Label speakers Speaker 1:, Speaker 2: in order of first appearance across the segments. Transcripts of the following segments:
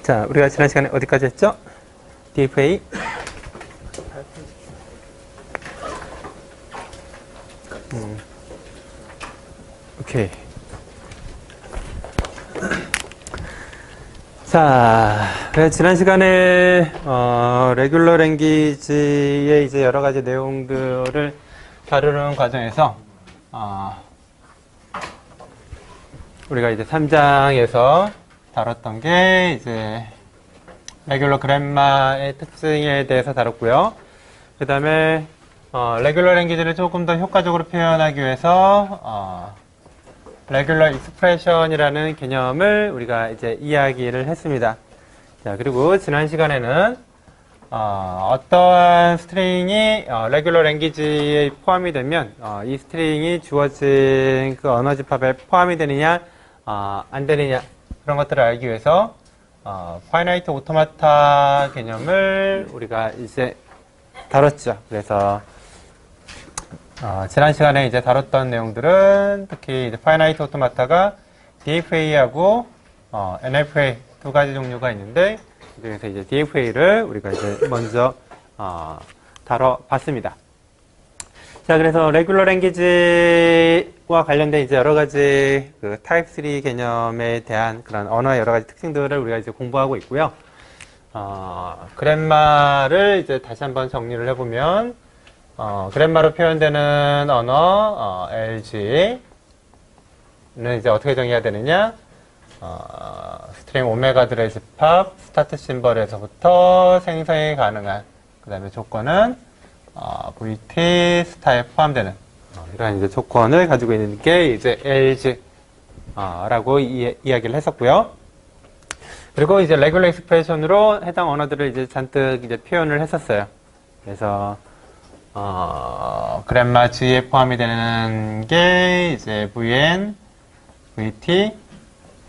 Speaker 1: 자, 우리가 지난 시간에 어디까지 했죠? DFA. 오케이. 자, 지난 시간에 레귤러 랭귀지의 이제 여러 가지 내용들을 다루는 과정에서 우리가 이제 3장에서 다뤘던 게 이제 레귤러 그래머의 특징에 대해서 다뤘고요. 그 다음에 레귤러 랭귀지를 조금 더 효과적으로 표현하기 위해서 레귤러 익스프레션이라는 개념을 우리가 이제 이야기를 했습니다. 자, 그리고 지난 시간에는 어떠한 스트링이 레귤러 랭귀지에 포함이 되면 이 스트링이 주어진 그 언어 집합에 포함이 되느냐 안 되느냐 그런 것들을 알기 위해서 파이나이트 오토마타 개념을 우리가 이제 다뤘죠. 그래서 지난 시간에 이제 다뤘던 내용들은 특히 이제 파이나이트 오토마타가 DFA하고 NFA 두 가지 종류가 있는데 그중에서 이제 DFA를 우리가 이제 먼저 다뤄봤습니다. 자, 그래서 레귤러 랭귀지와 관련된 이제 여러 가지 그 타입 3 개념에 대한 그런 언어의 여러 가지 특징들을 우리가 이제 공부하고 있고요. 그래머를 이제 다시 한번 정리를 해보면 그래머로 표현되는 언어 LG는 이제 어떻게 정의해야 되느냐? 스트링 오메가들의 집합 스타트 심벌에서부터 생성이 가능한 그 다음에 조건은 VT 스타에 포함되는 이러한 이제 조건을 가지고 있는 게 이제 LG라고 이야기를 했었고요. 그리고 이제 레귤러 익스프레션으로 해당 언어들을 이제 잔뜩 이제 표현을 했었어요. 그래서 그래머 G에 포함이 되는 게 이제 VN, VT,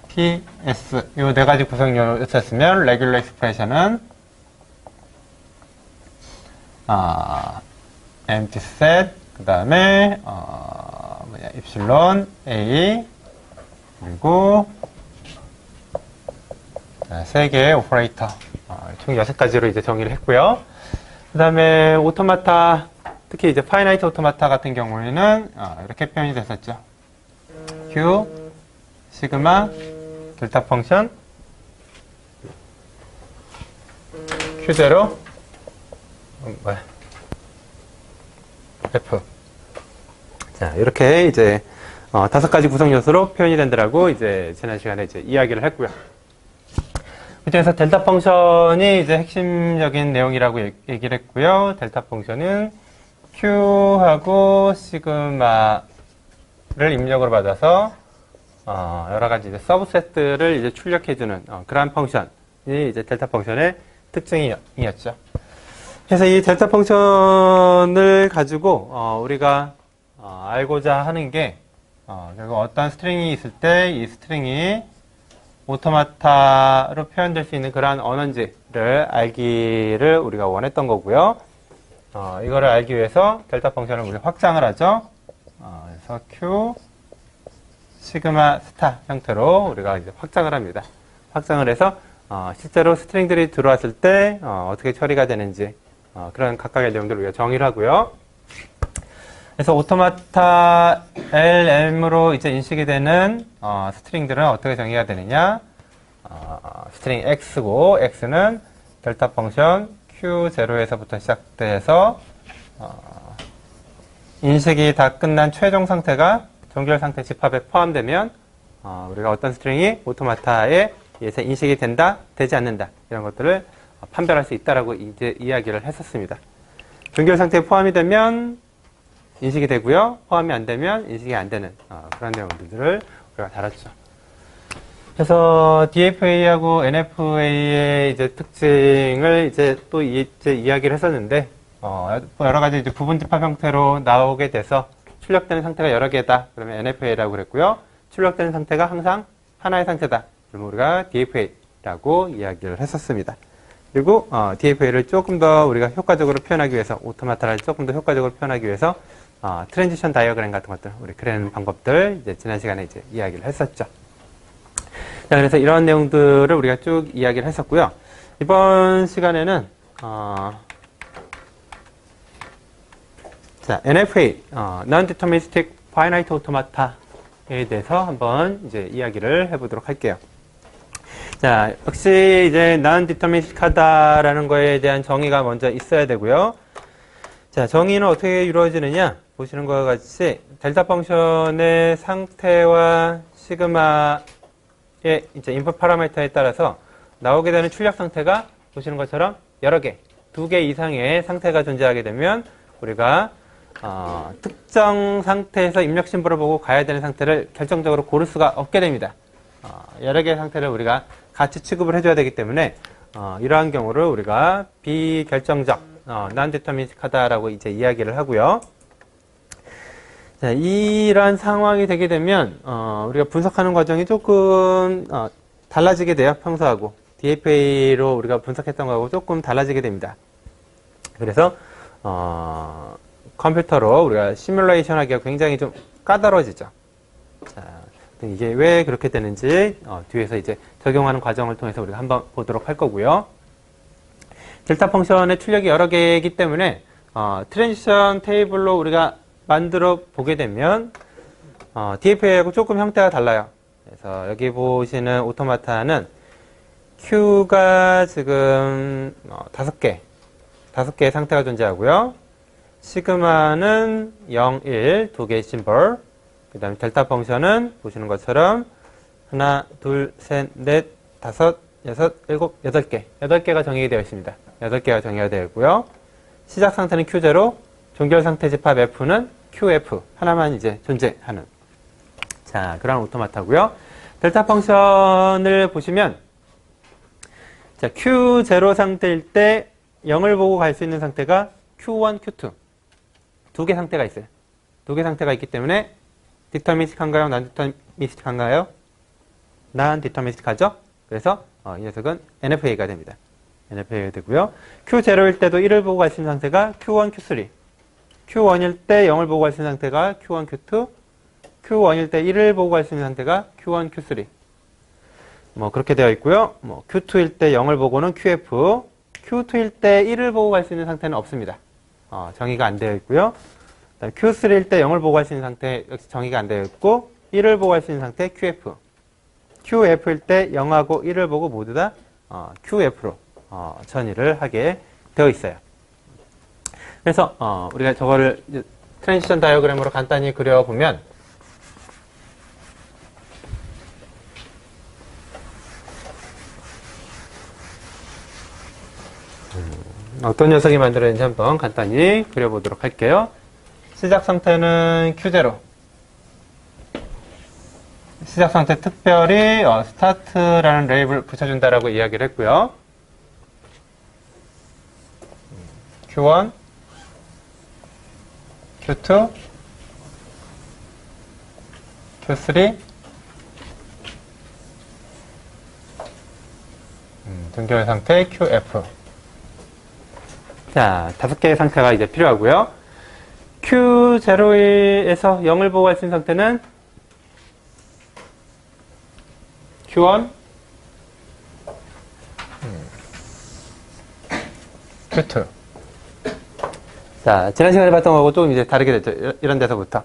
Speaker 1: TS 이 네 가지 구성이었으면 레귤러 익스프레션은 empty set 그 다음에 입실론 A 그리고 세 개의 오퍼레이터 총 6가지로 이제 정의를 했고요. 그 다음에 오토마타 특히 이제 파이나이트 오토마타 같은 경우에는 이렇게 표현이 됐었죠. Q 시그마 델타 펑션 Q0 F. 자, 이렇게 이제 5가지 구성 요소로 표현이 된다라고 이제 지난 시간에 이제 이야기를 했고요. 그중에서 델타 펑션이 이제 핵심적인 내용이라고 얘기를 했고요. 델타 펑션은 Q하고 시그마를 입력으로 받아서 여러 가지 이제 서브셋들을 이제 출력해주는 그러한 펑션이 이제 델타 펑션의 특징이었죠. 그래서 이 델타 펑션을 가지고 우리가 알고자 하는 게 결국 어떤 스트링이 있을 때 이 스트링이 오토마타로 표현될 수 있는 그러한 언어인지를 알기를 우리가 원했던 거고요. 이거를 알기 위해서 델타 펑션을 우리 확장을 하죠. 그래서 Q 시그마 스타 형태로 우리가 이제 확장을 합니다. 확장을 해서 실제로 스트링들이 들어왔을 때 어떻게 처리가 되는지 그런 각각의 내용들을 우리가 정의를 하고요. 그래서 오토마타 LM으로 이제 인식이 되는 스트링들은 어떻게 정의가 되느냐? 스트링 X고 X는 델타 펑션 Q0에서부터 시작돼서 인식이 다 끝난 최종 상태가 종결 상태 집합에 포함되면 우리가 어떤 스트링이 오토마타에 의해서 인식이 된다, 되지 않는다 이런 것들을 판별할 수 있다라고 이제 이야기를 했었습니다. 종결 상태에 포함이 되면 인식이 되고요. 포함이 안 되면 인식이 안 되는 그런 내용들을 우리가 다뤘죠. 그래서 DFA하고 NFA의 이제 특징을 이제 또 이제 이야기를 했었는데 여러 가지 이제 부분 집합 형태로 나오게 돼서 출력되는 상태가 여러 개다. 그러면 NFA라고 그랬고요. 출력되는 상태가 항상 하나의 상태다. 그러면 우리가 DFA라고 이야기를 했었습니다. 그리고 DFA를 조금 더 우리가 효과적으로 표현하기 위해서 오토마타를 조금 더 효과적으로 표현하기 위해서 트랜지션 다이어그램 같은 것들 우리 그리는 방법들 이제 지난 시간에 이제 이야기를 했었죠. 자, 그래서 이런 내용들을 우리가 쭉 이야기를 했었고요. 이번 시간에는 자, NFA, Non-Deterministic Finite Automata에 대해서 한번 이제 이야기를 해보도록 할게요. 자, 역시 이제 Non-Deterministic하다라는 거에 대한 정의가 먼저 있어야 되고요. 자, 정의는 어떻게 이루어지느냐? 보시는 것과 같이 델타 펑션의 상태와 시그마의 이제 인풋 파라미터에 따라서 나오게 되는 출력 상태가 보시는 것처럼 여러 개, 2개 이상의 상태가 존재하게 되면 우리가 특정 상태에서 입력 심볼을 보고 가야 되는 상태를 결정적으로 고를 수가 없게 됩니다. 여러 개의 상태를 우리가 같이 취급을 해줘야 되기 때문에 이러한 경우를 우리가 비결정적, non-deterministic하다라고 이제 이야기를 하고요. 자, 이러한 상황이 되게 되면 우리가 분석하는 과정이 조금 달라지게 돼요. 평소하고 DFA로 우리가 분석했던 거하고 조금 달라지게 됩니다. 그래서 컴퓨터로 우리가 시뮬레이션 하기가 굉장히 좀 까다로워지죠. 자, 이게 왜 그렇게 되는지 뒤에서 이제 적용하는 과정을 통해서 우리가 한번 보도록 할 거고요. 델타 펑션의 출력이 여러 개이기 때문에 트랜지션 테이블로 우리가 만들어 보게 되면 DFA하고 조금 형태가 달라요. 그래서 여기 보시는 오토마타는 Q가 지금 5개의 상태가 존재하고요. 시그마는 0, 1, 2개의 심볼. 그 다음에 델타 펑션은 보시는 것처럼 하나, 둘, 셋, 넷, 다섯, 여섯, 일곱, 8개. 8개가 정의가 되어 있습니다. 8개가 정의가 되어 있고요. 시작 상태는 Q0, 종결 상태 집합 F는 QF. 하나만 이제 존재하는. 자, 그런 오토마타고요. 델타 펑션을 보시면 자, Q0 상태일 때 0을 보고 갈 수 있는 상태가 Q1, Q2. 2개 상태가 있어요. 2개 상태가 있기 때문에 디터미스틱한가요? 난디터미스틱한가요? 난디터미스틱하죠? 그래서 이 녀석은 NFA가 됩니다. NFA가 되고요. Q0일 때도 1을 보고 갈 수 있는 상태가 Q1, Q3. Q1일 때 0을 보고 갈 수 있는 상태가 Q1, Q2. Q1일 때 1을 보고 갈 수 있는 상태가 Q1, Q3. 뭐 그렇게 되어 있고요. 뭐 Q2일 때 0을 보고는 QF. Q2일 때 1을 보고 갈 수 있는 상태는 없습니다. 정의가 안 되어 있고요. Q3일 때 0을 보고 갈 수 있는 상태 역시 정의가 안 되어 있고 1을 보고 갈 수 있는 상태 QF. QF일 때 0하고 1을 보고 모두 다 QF로 전이를 하게 되어 있어요. 그래서 우리가 저거를 트랜지션 다이어그램으로 간단히 그려보면 어떤 녀석이 만들어졌는지 한번 간단히 그려보도록 할게요. 시작 상태는 Q0. 시작 상태 특별히 스타트라는 레이블을 붙여준다라고 이야기를 했고요. Q1, Q2, Q3, 동결 상태 QF. 자, 5개의 상태가 이제 필요하고요. Q0에서 0을 보고 갈 수 있는 상태는 Q1, Q2. 자, 지난 시간에 봤던 거하고 조금 이제 다르게 됐죠. 이런 데서부터.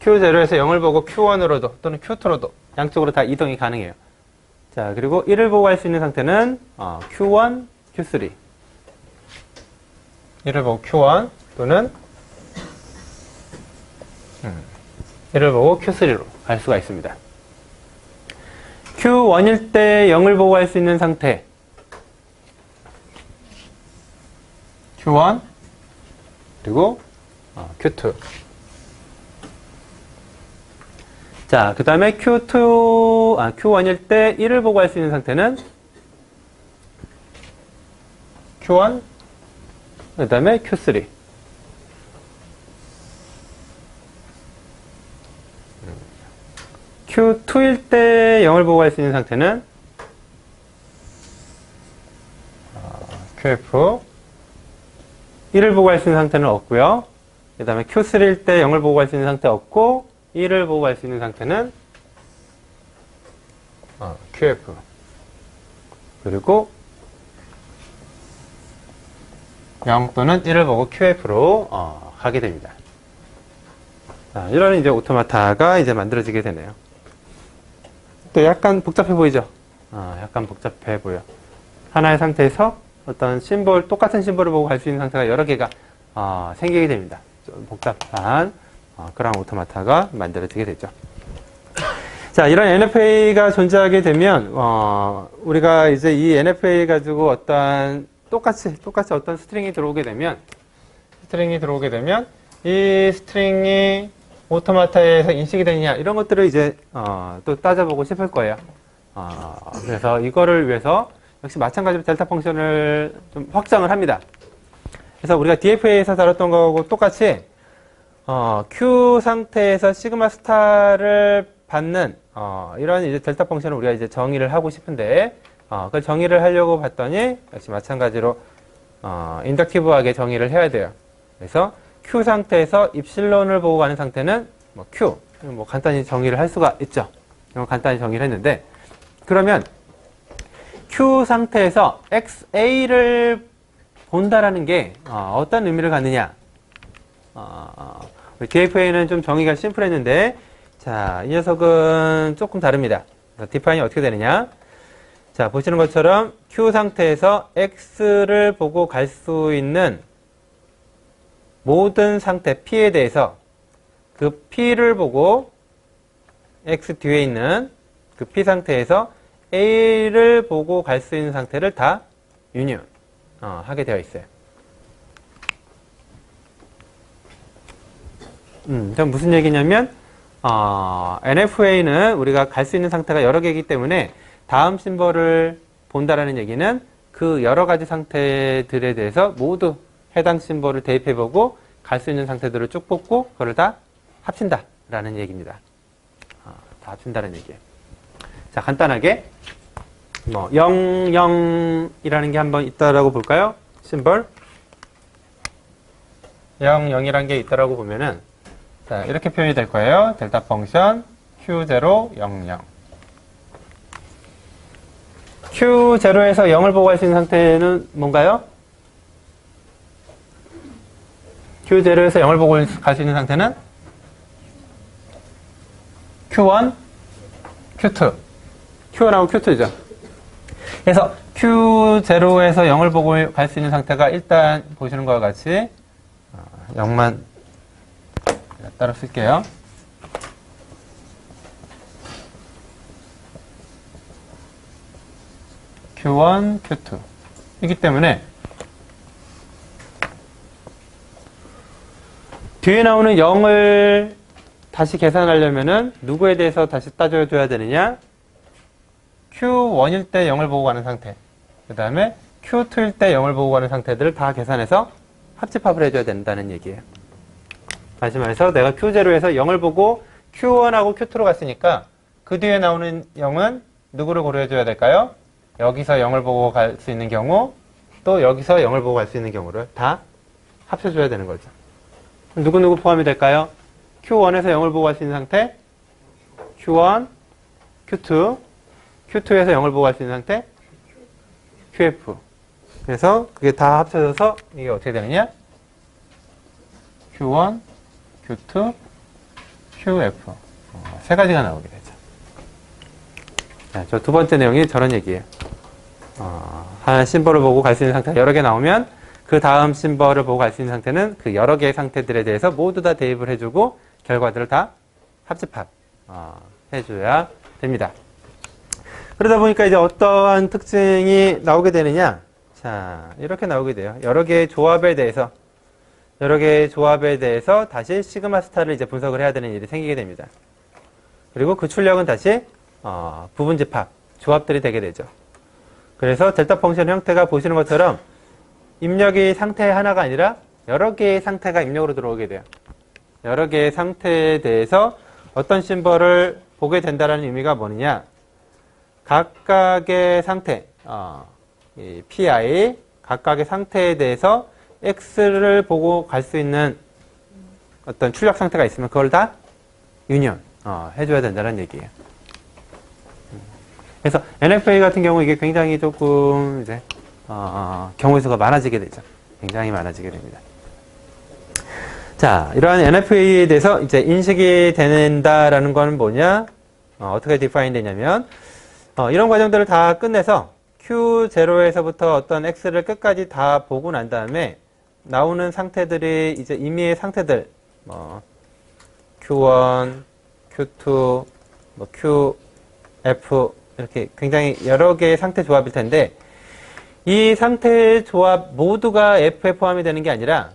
Speaker 1: Q0에서 0을 보고 Q1으로도 또는 Q2로도 양쪽으로 다 이동이 가능해요. 자, 그리고 1을 보고 갈 수 있는 상태는 Q1, Q3. 1을 보고 Q1 또는 1을 보고 Q3로 갈 수가 있습니다. Q1일 때 0을 보고 갈 수 있는 상태 Q1 그리고 Q2. 자, 그 다음에 Q1일 때 1을 보고 갈 수 있는 상태는 Q1 그 다음에 Q3. Q2일 때 0을 보고 갈 수 있는 상태는 QF. 1을 보고 갈 수 있는 상태는 없고요. 그 다음에 Q3일 때 0을 보고 갈 수 있는 상태 없고 1을 보고 갈 수 있는 상태는 QF. 그리고 0 또는 1을 보고 QF로 가게 됩니다. 이런 이제 오토마타가 이제 만들어지게 되네요. 또 약간 복잡해 보이죠? 약간 복잡해 보여. 하나의 상태에서 어떤 심볼, 똑같은 심볼을 보고 갈 수 있는 상태가 여러 개가 생기게 됩니다. 좀 복잡한 그런 오토마타가 만들어지게 되죠. 자, 이런 NFA가 존재하게 되면 우리가 이제 이 NFA 가지고 어떤 똑같이 어떤 스트링이 들어오게 되면 이 스트링이 오토마타에서 인식이 되느냐 이런 것들을 이제 또 따져보고 싶을 거예요. 그래서 이거를 위해서 역시 마찬가지로 델타 펑션을 좀 확장을 합니다. 그래서 우리가 DFA에서 다뤘던 거하고 똑같이 Q 상태에서 시그마 스타를 받는 이런 이제 델타 펑션을 우리가 이제 정의를 하고 싶은데 그걸 정의를 하려고 봤더니 역시 마찬가지로 인덕티브하게 정의를 해야 돼요. 그래서 Q 상태에서 입실론을 보고 가는 상태는 뭐 Q 뭐 간단히 정의를 할 수가 있죠. 간단히 정의를 했는데 그러면 Q 상태에서 XA를 본다라는 게 어떤 의미를 갖느냐? DFA는 좀 정의가 심플했는데 자, 이 녀석은 조금 다릅니다. 디파인이 어떻게 되느냐? 자, 보시는 것처럼 Q 상태에서 X를 보고 갈 수 있는 모든 상태 P에 대해서 그 P를 보고 X 뒤에 있는 그 P 상태에서 A를 보고 갈 수 있는 상태를 다 유니온 하게 되어 있어요. 그럼 무슨 얘기냐면 NFA는 우리가 갈 수 있는 상태가 여러 개이기 때문에 다음 심벌을 본다라는 얘기는 그 여러 가지 상태들에 대해서 모두 해당 심벌을 대입해보고 갈 수 있는 상태들을 쭉 뽑고 그걸 다 합친다라는 얘기입니다. 다 합친다는 얘기예요. 자, 간단하게 뭐 0, 0이라는 게 한번 있다라고 볼까요? 심벌 0, 0이라는 게 있다라고 보면은 자, 이렇게 표현이 될 거예요. 델타 펑션 Q0, 0, 0. Q0에서 0을 보고 갈 수 있는 상태는 뭔가요? Q0에서 0을 보고 갈 수 있는 상태는 Q1, Q2. Q1하고 Q2죠. 그래서 Q0에서 0을 보고 갈 수 있는 상태가 일단 보시는 것과 같이 0만 따로 쓸게요. Q1, Q2 이기 때문에 뒤에 나오는 0을 다시 계산하려면은 누구에 대해서 다시 따져줘야 되느냐? Q1일 때 0을 보고 가는 상태, 그 다음에 Q2일 때 0을 보고 가는 상태들을 다 계산해서 합집합을 해줘야 된다는 얘기예요. 다시 말해서 내가 Q0에서 0을 보고 Q1하고 Q2로 갔으니까 그 뒤에 나오는 0은 누구를 고려해줘야 될까요? 여기서 0을 보고 갈 수 있는 경우, 또 여기서 0을 보고 갈 수 있는 경우를 다 합쳐줘야 되는 거죠. 누구 포함이 될까요? Q1에서 0을 보고 갈 수 있는 상태, Q1, Q2, Q2에서 0을 보고 갈 수 있는 상태, QF. 그래서 그게 다 합쳐져서 이게 어떻게 되느냐? Q1, Q2, QF. 세 가지가 나오게 되죠. 자, 저 두 번째 내용이 저런 얘기예요. 한 심벌을 보고 갈 수 있는 상태가 여러 개 나오면 그 다음 심벌을 보고 갈 수 있는 상태는 그 여러 개의 상태들에 대해서 모두 다 대입을 해주고 결과들을 다 합집합 해줘야 됩니다. 그러다 보니까 이제 어떠한 특징이 나오게 되느냐? 자, 이렇게 나오게 돼요. 여러 개의 조합에 대해서 다시 시그마 스타를 이제 분석을 해야 되는 일이 생기게 됩니다. 그리고 그 출력은 다시 부분 집합, 조합들이 되게 되죠. 그래서 델타 펑션 형태가 보시는 것처럼 입력이 상태 하나가 아니라 여러 개의 상태가 입력으로 들어오게 돼요. 여러 개의 상태에 대해서 어떤 심벌을 보게 된다는 의미가 뭐느냐? 각각의 상태, 이 PI, 각각의 상태에 대해서 X를 보고 갈 수 있는 어떤 출력 상태가 있으면 그걸 다 유니온 해줘야 된다는 얘기예요. 그래서 NFA 같은 경우 이게 굉장히 조금 이제 경우의 수가 많아지게 되죠. 굉장히 많아지게 됩니다. 자, 이러한 NFA에 대해서 이제 인식이 된다라는 건 뭐냐? 어떻게 디파인 되냐면 이런 과정들을 다 끝내서 Q0에서부터 어떤 X를 끝까지 다 보고 난 다음에 나오는 상태들이 이제 임의의 상태들, Q1, Q2, QF 이렇게 굉장히 여러 개의 상태 조합일 텐데 이 상태 조합 모두가 F에 포함이 되는 게 아니라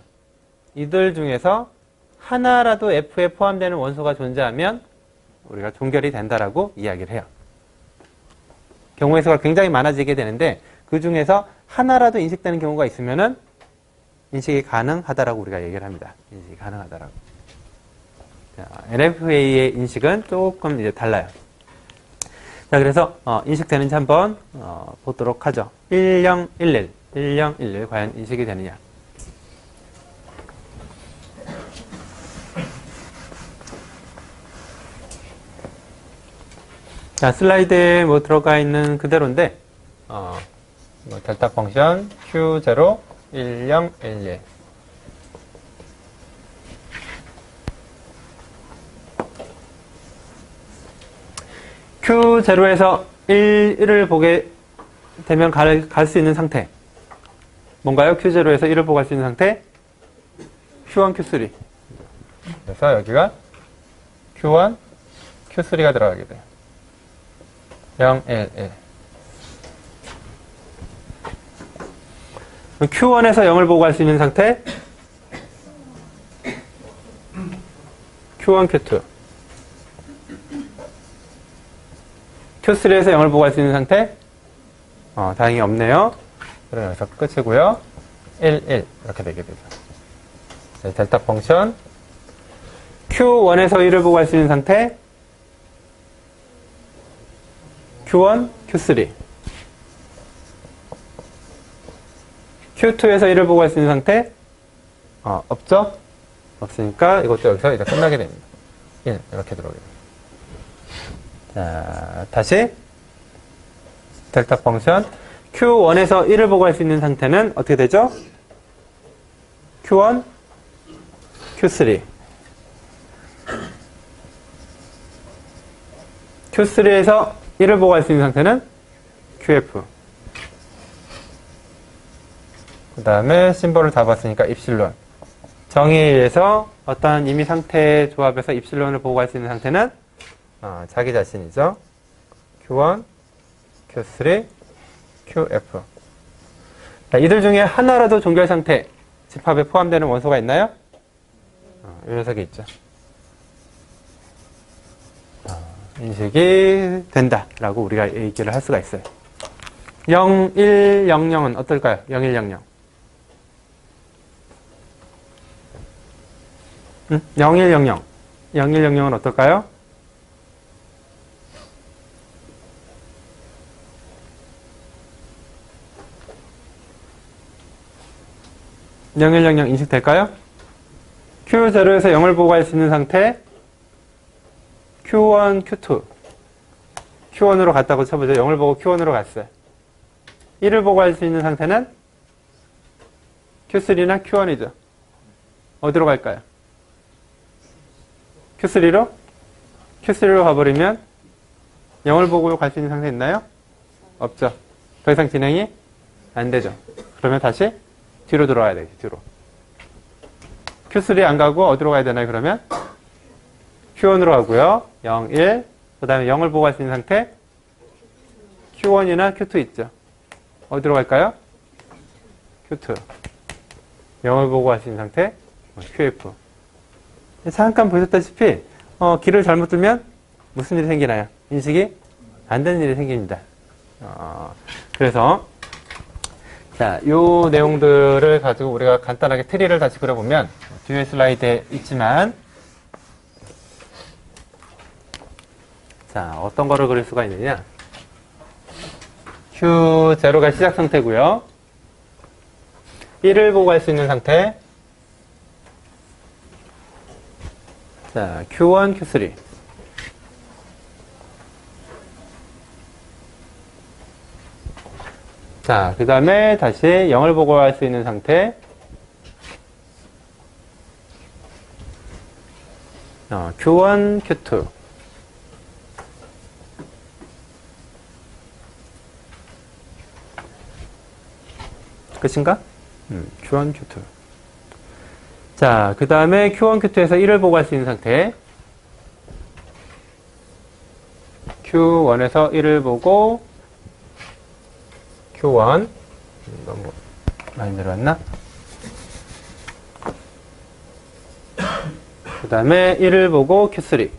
Speaker 1: 이들 중에서 하나라도 F에 포함되는 원소가 존재하면 우리가 종결이 된다라고 이야기를 해요. 경우의 수가 굉장히 많아지게 되는데 그 중에서 하나라도 인식되는 경우가 있으면은 인식이 가능하다라고 우리가 얘기를 합니다. 인식이 가능하다라고. NFA의 인식은 조금 이제 달라요. 자, 그래서 인식되는지 한번 보도록 하죠. 1011, 1011 과연 인식이 되느냐? 자, 슬라이드에 뭐 들어가 있는 그대로인데, 델타 펑션 Q0, 1011. Q0에서 1을 보게 되면 갈 수 있는 상태. 뭔가요? Q0에서 1을 보고 갈 수 있는 상태? Q1, Q3. 그래서 여기가 Q1, Q3가 들어가게 돼요. 0, 1, 1. Q1에서 0을 보고 갈 수 있는 상태? Q1, Q2. Q3에서 0을 보고 갈 수 있는 상태? 다행히 없네요. 그럼 여기서 끝이고요. 1, 1. 이렇게 되게 되죠. 네, 델타 펑션. Q1에서 1을 보고 갈 수 있는 상태? Q1, Q3. Q2에서 1을 보고 갈 수 있는 상태? 없죠? 없으니까 이것도 여기서 이제 끝나게 됩니다. 1. 이렇게 들어오게 됩니다. 자, 다시. 델타 펑션. Q1에서 1을 보고 갈 수 있는 상태는 어떻게 되죠? Q1, Q3. Q3에서 1을 보고 갈 수 있는 상태는 QF. 그 다음에 심볼을 다 봤으니까 입실론. 정의에 의해서 어떠한 임의 상태 조합에서 입실론을 보고 갈 수 있는 상태는 자기 자신이죠. Q1, Q3, QF. 자, 이들 중에 하나라도 종결 상태 집합에 포함되는 원소가 있나요? 이 녀석이 있죠. 인식이 된다라고 우리가 얘기를 할 수가 있어요. 0100은 어떨까요? 0100. 0100. 0100은 어떨까요? (0100) 인식될까요? Q0에서 0을 보고 갈 수 있는 상태 Q1, Q2. Q1으로 갔다고 쳐보죠. 0을 보고 Q1으로 갔어요. 1을 보고 갈 수 있는 상태는 Q3나 Q1이죠. 어디로 갈까요? Q3로? Q3로 가버리면 0을 보고 갈 수 있는 상태 있나요? 없죠. 더 이상 진행이 안 되죠. 그러면 다시 뒤로 돌아와야 되겠죠. 뒤로. Q3 안 가고 어디로 가야 되나요? 그러면 Q1으로 가고요. 0, 1. 그 다음에 0을 보고 갈 수 있는 상태 Q1이나 Q2 있죠. 어디로 갈까요? Q2. 0을 보고 갈 수 있는 상태 QF. 잠깐 보셨다시피 길을 잘못 들면 무슨 일이 생기나요? 인식이 안 되는 일이 생깁니다. 그래서 자, 요 내용들을 가지고 우리가 간단하게 트리를 다시 그려보면 뒤에 슬라이드에 있지만 자, 어떤 거를 그릴 수가 있느냐? Q0가 시작 상태고요. 1을 보고 갈 수 있는 상태. 자, Q1, Q3. 자, 그 다음에 다시 0을 보고할 수 있는 상태. Q1, Q2. 끝인가? Q1, Q2. 자, 그 다음에 Q1, Q2에서 1을 보고 할 수 있는 상태. Q1에서 1을 보고 Q1 너무 많이 내려왔나? 그 다음에 1을 보고 Q3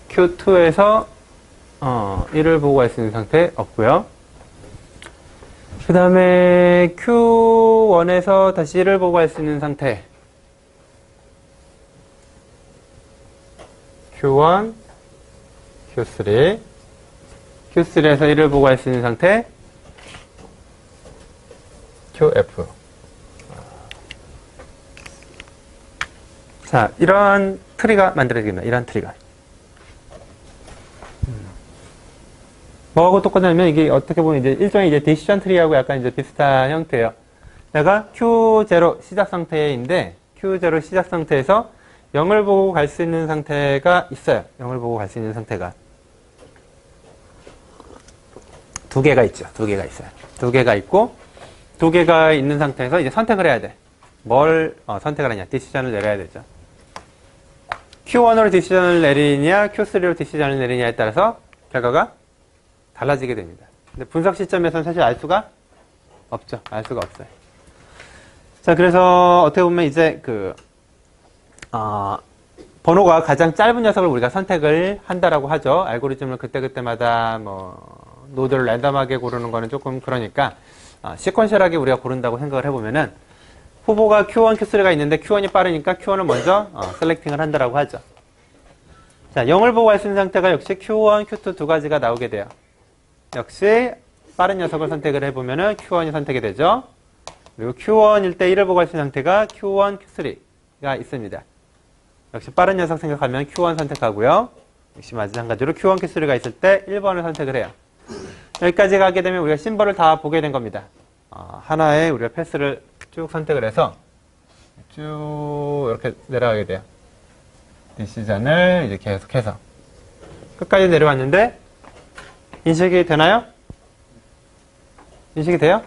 Speaker 1: Q2에서 1을 보고 할 수 있는 상태 없고요. 그 다음에 Q1에서 다시 1을 보고 할 수 있는 상태 Q1, Q3 Q3에서 1을 보고 할 수 있는 상태 QF. 자, 이런 트리가 만들어지겠다. 이런 트리가. 뭐하고 똑같냐면 이게 어떻게 보면 이제 일종의 이제 디시전 트리하고 약간 이제 비슷한 형태예요. 내가 Q0 시작 상태인데 Q0 시작 상태에서 0을 보고 갈 수 있는 상태가 있어요. 0을 보고 갈 수 있는 상태가 두 개가 있죠. 두 개가 있어요. 두 개가 있고 두 개가 있는 상태에서 이제 선택을 해야 돼. 뭘 선택을 하냐? 디시전을 내려야 되죠. Q1으로 디시전을 내리냐, Q3로 디시전을 내리냐에 따라서 결과가 달라지게 됩니다. 근데 분석 시점에서는 사실 알 수가 없죠. 알 수가 없어요. 자, 그래서 어떻게 보면 이제 번호가 가장 짧은 녀석을 우리가 선택을 한다라고 하죠. 알고리즘을 그때그때마다 노드를 랜덤하게 고르는 거는 조금 그러니까 시퀀셜하게 우리가 고른다고 생각을 해보면은 후보가 Q1, Q3가 있는데 Q1이 빠르니까 Q1을 먼저 셀렉팅을 한다라고 하죠. 자, 0을 보고 할 수 있는 상태가 역시 Q1, Q2 두 가지가 나오게 돼요. 역시 빠른 녀석을 선택을 해보면은 Q1이 선택이 되죠. 그리고 Q1일 때 1을 보고 할 수 있는 상태가 Q1, Q3가 있습니다. 역시 빠른 녀석 생각하면 Q1 선택하고요. 역시 마찬가지로 Q1, Q3가 있을 때 1번을 선택을 해요. 여기까지 가게 되면 우리가 심벌을 다 보게 된 겁니다. 하나에 우리가 패스를 쭉 선택을 해서 쭉 이렇게 내려가게 돼요. 디시전을 이제 계속해서 끝까지 내려왔는데 인식이 되나요? 인식이 돼요?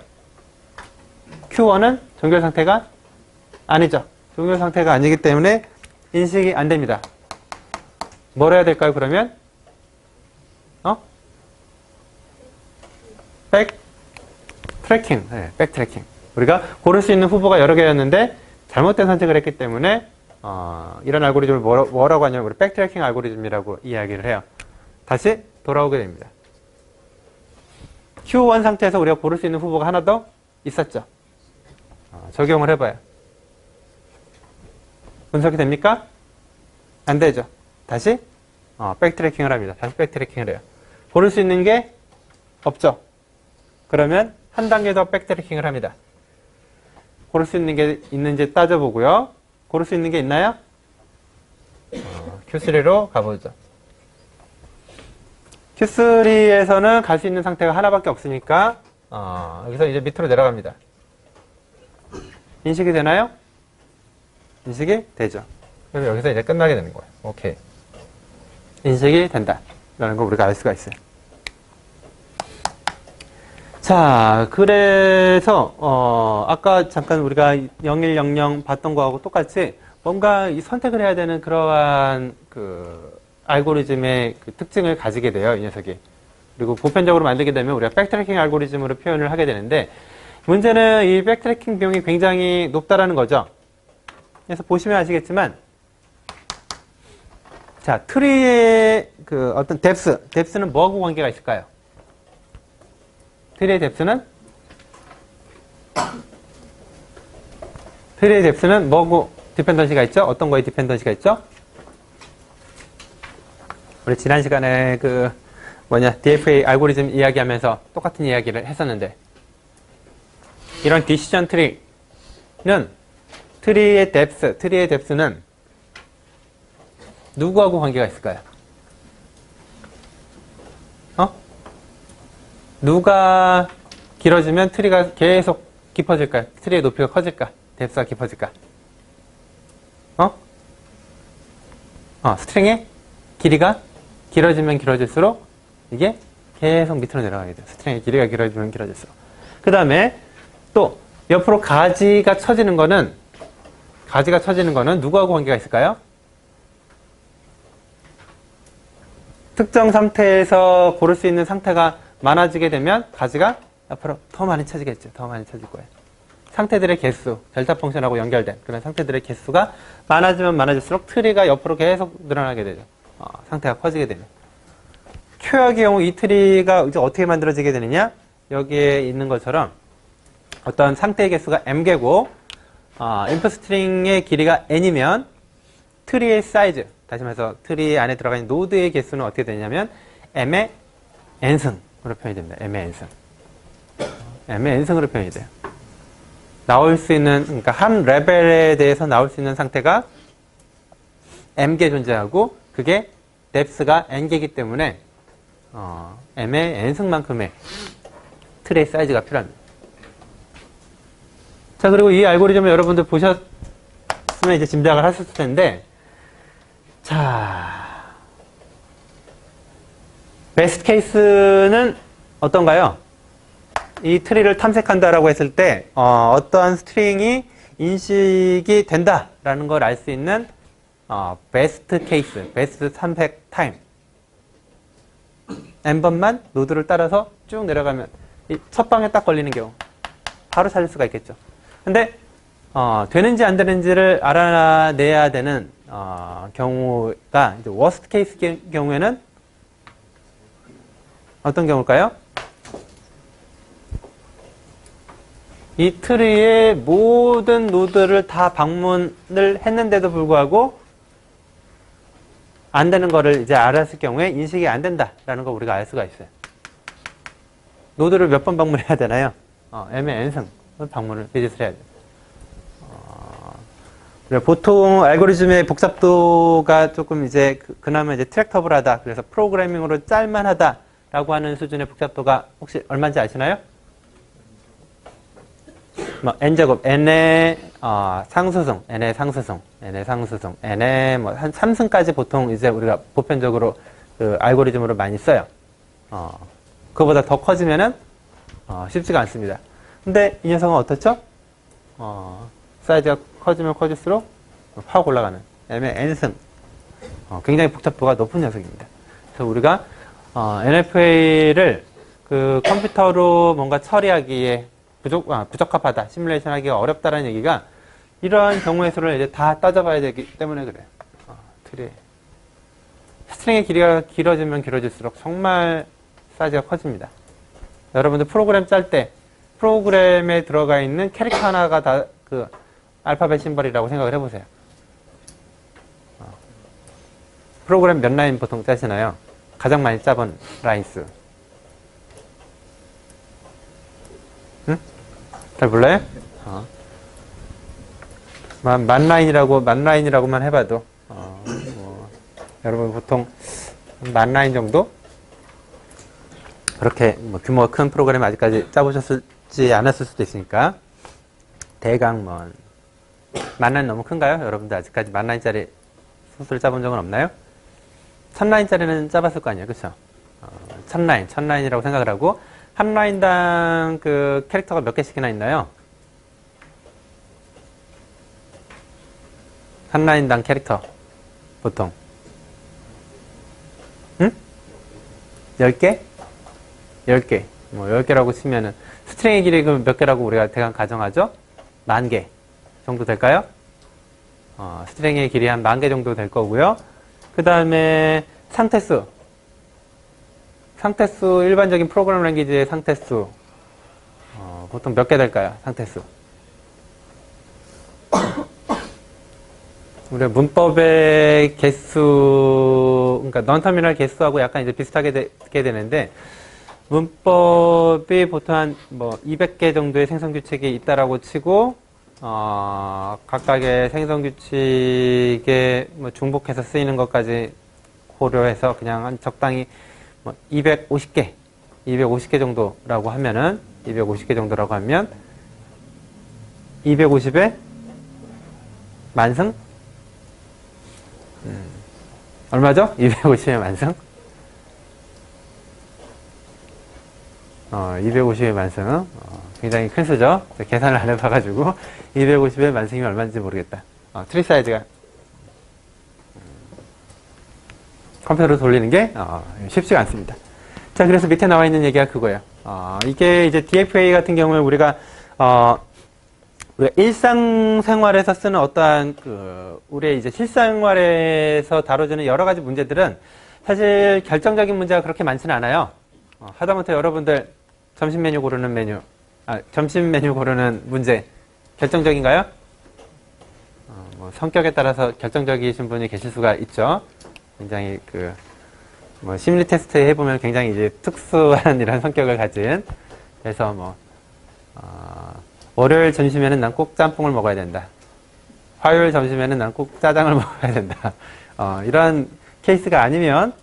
Speaker 1: Q1은 종결 상태가 아니죠. 종결 상태가 아니기 때문에 인식이 안 됩니다. 뭘 해야 될까요, 그러면? 백 트래킹. 네, 백 트래킹. 우리가 고를 수 있는 후보가 여러 개였는데 잘못된 선택을 했기 때문에 이런 알고리즘을 뭐라고 하냐면 우리 백 트래킹 알고리즘이라고 이야기를 해요. 다시 돌아오게 됩니다. Q1 상태에서 우리가 고를 수 있는 후보가 하나 더 있었죠. 적용을 해봐요. 분석이 됩니까? 안 되죠. 다시 백트래킹을 합니다. 다시 백트래킹을 해요. 고를 수 있는 게 없죠. 그러면 한 단계 더 백트래킹을 합니다. 고를 수 있는 게 있는지 따져보고요. 고를 수 있는 게 있나요? Q3로 가보죠. Q3에서는 갈 수 있는 상태가 하나밖에 없으니까 여기서 이제 밑으로 내려갑니다. 인식이 되나요? 인식이 되죠. 그래서 여기서 이제 끝나게 되는 거예요. 오케이. 인식이 된다. 라는 걸 우리가 알 수가 있어요. 자, 그래서, 아까 잠깐 우리가 0100 봤던 거하고 똑같이 뭔가 이 선택을 해야 되는 그러한 알고리즘의 특징을 가지게 돼요, 이 녀석이. 그리고 보편적으로 만들게 되면 우리가 백트래킹 알고리즘으로 표현을 하게 되는데, 문제는 이 백트래킹 비용이 굉장히 높다라는 거죠. 그래서 보시면 아시겠지만, 자, 트리의 어떤 뎁스는 뭐하고 관계가 있을까요? 트리의 뎁스는 뭐하고 디펜던시가 있죠? 어떤 거에 디펜던시가 있죠? 우리 지난 시간에 DFA 알고리즘 이야기하면서 똑같은 이야기를 했었는데, 이런 디시전 트리는 트리의 뎁스는 누구하고 관계가 있을까요? 누가 길어지면 트리가 계속 깊어질까요? 트리의 높이가 커질까? 뎁스가 깊어질까? 스트링의 길이가 길어지면 길어질수록 이게 계속 밑으로 내려가게 돼요. 스트링의 길이가 길어지면 길어질수록. 그 다음에 또 옆으로 가지가 처지는 거는 누구하고 관계가 있을까요? 특정 상태에서 고를 수 있는 상태가 많아지게 되면 가지가 앞으로 더 많이 처지겠죠. 더 많이 처질 거예요. 상태들의 개수, 델타 펑션하고 연결된 그런 상태들의 개수가 많아지면 많아질수록 트리가 옆으로 계속 늘어나게 되죠. 상태가 커지게 되면. Q역의 경우 이 트리가 이제 어떻게 만들어지게 되느냐? 여기에 있는 것처럼 어떤 상태의 개수가 m개고 인풋 스트링의 길이가 n이면 트리의 사이즈, 다시 말해서 트리 안에 들어가 있는 노드의 개수는 어떻게 되냐면 m의 n승으로 표현이 됩니다. m의 n승. m의 n승으로 표현이 돼요. 나올 수 있는, 그러니까 한 레벨에 대해서 나올 수 있는 상태가 m개 존재하고 그게 뎁스가 n개이기 때문에 m의 n승만큼의 트리의 사이즈가 필요합니다. 자, 그리고 이 알고리즘을 여러분들 보셨으면 이제 짐작을 하셨을 텐데, 자, 베스트 케이스는 어떤가요? 이 트리를 탐색한다라고 했을 때 어떠한 스트링이 인식이 된다라는 걸 알 수 있는 베스트 케이스, 베스트 탐색 타임. n번만 노드를 따라서 쭉 내려가면 이 첫 방에 딱 걸리는 경우 바로 찾을 수가 있겠죠. 근데 되는지 안 되는지를 알아내야 되는 경우가 이제 워스트 케이스 경우에는 어떤 경우일까요? 이 트리의 모든 노드를 다 방문을 했는데도 불구하고 안 되는 거를 이제 알았을 경우에 인식이 안 된다라는 걸 우리가 알 수가 있어요. 노드를 몇 번 방문해야 되나요? m의 n승 방문을 비짓을 해야 돼요. 보통 알고리즘의 복잡도가 조금 이제 그나마 이제 트랙터블하다. 그래서 프로그래밍으로 짤만하다라고 하는 수준의 복잡도가 혹시 얼마인지 아시나요? n제곱, n의 상수승, n의 상수승, n의 상수승, n의 한 3승까지 보통 이제 우리가 보편적으로 그 알고리즘으로 많이 써요. 그거보다 더 커지면은 쉽지가 않습니다. 근데 이 녀석은 어떻죠? 사이즈가 커지면 커질수록 확 올라가는 m의 n승. 굉장히 복잡도가 높은 녀석입니다. 그래서 우리가 NFA를 그 컴퓨터로 뭔가 처리하기에 부적합하다, 시뮬레이션 하기가 어렵다라는 얘기가 이러한 경우의 수를 이제 다 따져봐야 되기 때문에 그래요. 트리. 스트링의 길이가 길어지면 길어질수록 정말 사이즈가 커집니다. 여러분들 프로그램 짤 때 프로그램에 들어가 있는 캐릭터 하나가 다 그 알파벳 심벌이라고 생각을 해보세요. 프로그램 몇 라인 보통 짜시나요? 가장 많이 짜본 라인 수. 응? 잘 몰라요? 만 라인이라고만 해봐도, 여러분 보통 만 라인 정도? 그렇게 규모가 큰 프로그램 아직까지 짜보셨지 않았을 수도 있으니까, 대강 만 라인 너무 큰가요? 여러분들 아직까지 만 라인짜리 소스를 짜본 적은 없나요? 1000라인짜리는 짜봤을 거 아니에요, 그쵸? 1000라인이라고 생각을 하고, 한 라인당 그 캐릭터가 몇 개씩이나 있나요? 한 라인당 캐릭터 보통 10개? 10개. 10개라고 치면은 스트링의 길이 그럼 몇 개라고 우리가 대강 가정하죠? 10,000개 정도 될까요? 스트링의 길이 한 10,000개 정도 될 거고요. 그 다음에 상태수, 일반적인 프로그램 랭귀지의 상태수, 보통 몇 개 될까요? 상태수. 우리가 문법의 개수, 그러니까 넌터미널 개수하고 약간 이제 비슷하게 되는데, 문법이 보통 한 200개 정도의 생성 규칙이 있다라고 치고, 각각의 생성 규칙에 중복해서 쓰이는 것까지 고려해서 그냥 한 적당히 250개 250개 정도라고 하면은 250개 정도라고 하면 250의 만승? 얼마죠? 250의 만승? 250의 만승. 굉장히 큰 수죠? 계산을 안 해봐가지고 250의 만승이 얼마인지 모르겠다. 트리 사이즈가 컴퓨터로 돌리는 게 쉽지가 않습니다. 자, 그래서 밑에 나와 있는 얘기가 그거예요. 이게 이제 DFA 같은 경우에 우리가 일상생활에서 쓰는 어떠한 우리의 이제 실생활에서 다뤄지는 여러 가지 문제들은 사실 결정적인 문제가 그렇게 많지는 않아요. 하다못해 여러분들 점심 메뉴 고르는 문제 결정적인가요? 뭐 성격에 따라서 결정적이신 분이 계실 수가 있죠. 굉장히 심리 테스트 해보면 굉장히 이제 특수한 이런 성격을 가진. 그래서 월요일 점심에는 난 꼭 짬뽕을 먹어야 된다. 화요일 점심에는 난 꼭 짜장을 먹어야 된다. 이런 케이스가 아니면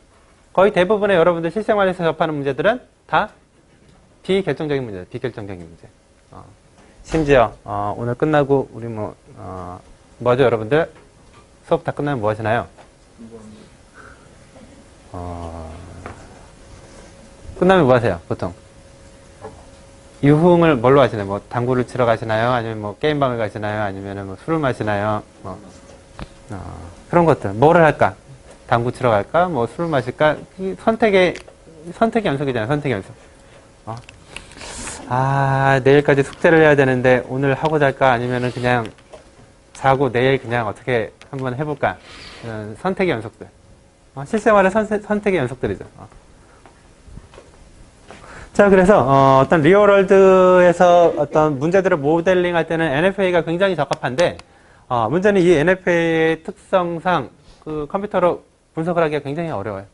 Speaker 1: 거의 대부분의 여러분들 실생활에서 접하는 문제들은 다 비결정적인 문제, 비결정적인 문제. 심지어 오늘 끝나고 우리 뭐죠 여러분들? 수업 다 끝나면 뭐 하시나요? 끝나면 뭐 하세요 보통? 유흥을 뭘로 하시나요? 뭐 당구를 치러 가시나요? 아니면 뭐 게임방을 가시나요? 아니면 뭐 술을 마시나요? 그런 것들 뭐를 할까? 당구 치러 갈까? 뭐 술을 마실까? 선택의 연속이잖아요. 선택의 연속. 내일까지 숙제를 해야 되는데 오늘 하고 잘까? 아니면은 그냥 자고 내일 그냥 어떻게 한번 해볼까? 선택의 연속들. 실생활의 선택의 연속들이죠. 자, 그래서 어떤 리얼월드에서 어떤 문제들을 모델링 할 때는 NFA가 굉장히 적합한데 문제는 이 NFA의 특성상 컴퓨터로 분석을 하기가 굉장히 어려워요.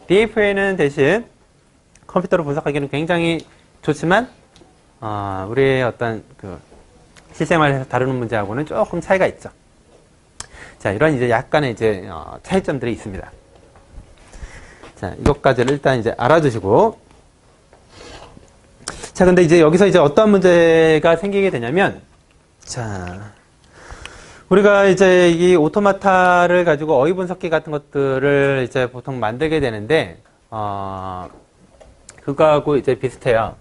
Speaker 1: DFA는 대신 컴퓨터로 분석하기는 굉장히 좋지만 우리의 어떤 실생활에서 다루는 문제하고는 조금 차이가 있죠. 자, 이런 이제 약간의 이제 차이점들이 있습니다. 자, 이것까지를 일단 이제 알아두시고. 자, 근데 이제 여기서 이제 어떤 문제가 생기게 되냐면, 자, 우리가 이제 이 오토마타를 가지고 어휘 분석기 같은 것들을 이제 보통 만들게 되는데, 그거하고 이제 비슷해요.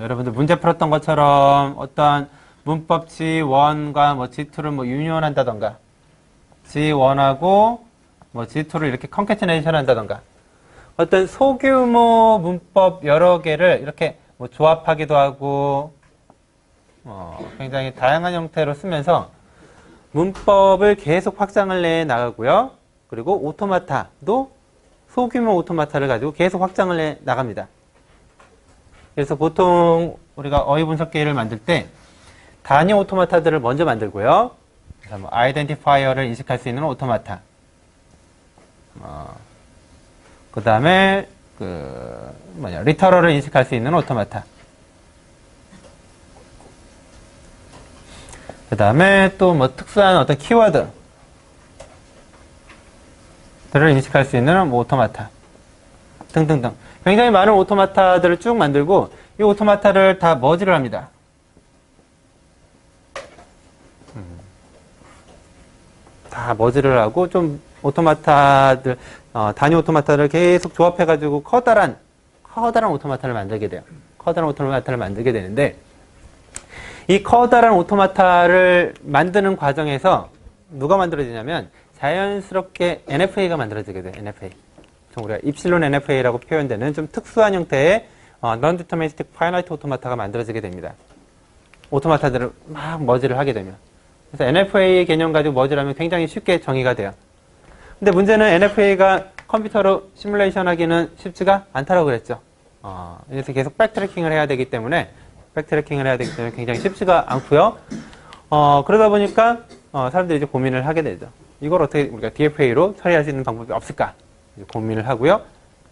Speaker 1: 여러분들 문제 풀었던 것처럼 어떤 문법 G1과 뭐 G2를 뭐 유니온한다던가, G1하고 뭐 G2를 이렇게 컨캐티네이션 한다던가, 어떤 소규모 문법 여러 개를 이렇게 뭐 조합하기도 하고, 굉장히 다양한 형태로 쓰면서 문법을 계속 확장을 내 나가고요. 그리고 오토마타도 소규모 오토마타를 가지고 계속 확장을 내 나갑니다. 그래서 보통 우리가 어휘 분석기를 만들 때 단위 오토마타들을 먼저 만들고요. 그래서 뭐 아이덴티파이어를 인식할 수 있는 오토마타. 그 다음에 리터럴을 인식할 수 있는 오토마타. 그 다음에 또 뭐 특수한 어떤 키워드들을 인식할 수 있는 뭐 오토마타 등등등. 굉장히 많은 오토마타들을 쭉 만들고 이 오토마타를 다 머지를 합니다. 다 머지를 하고 좀 오토마타들 단위 오토마타를 계속 조합해가지고 커다란 오토마타를 만들게 돼요. 커다란 오토마타를 만들게 되는데 이 커다란 오토마타를 만드는 과정에서 누가 만들어지냐면 자연스럽게 NFA가 만들어지게 돼요. NFA. 우리가 입실론 NFA라고 표현되는 좀 특수한 형태의 Non-Deterministic Finite Automa타가 만들어지게 됩니다. 오토마타들을 막 머지를 하게 되면. 그래서 NFA 개념 가지고 머지를 하면 굉장히 쉽게 정의가 돼요. 근데 문제는 NFA가 컴퓨터로 시뮬레이션 하기는 쉽지가 않다고 그랬죠. 그래서 계속 백트래킹을 해야 되기 때문에 굉장히 쉽지가 않고요. 그러다 보니까 사람들이 이제 고민을 하게 되죠. 이걸 어떻게 우리가 DFA로 처리할 수 있는 방법이 없을까? 고민을 하고요.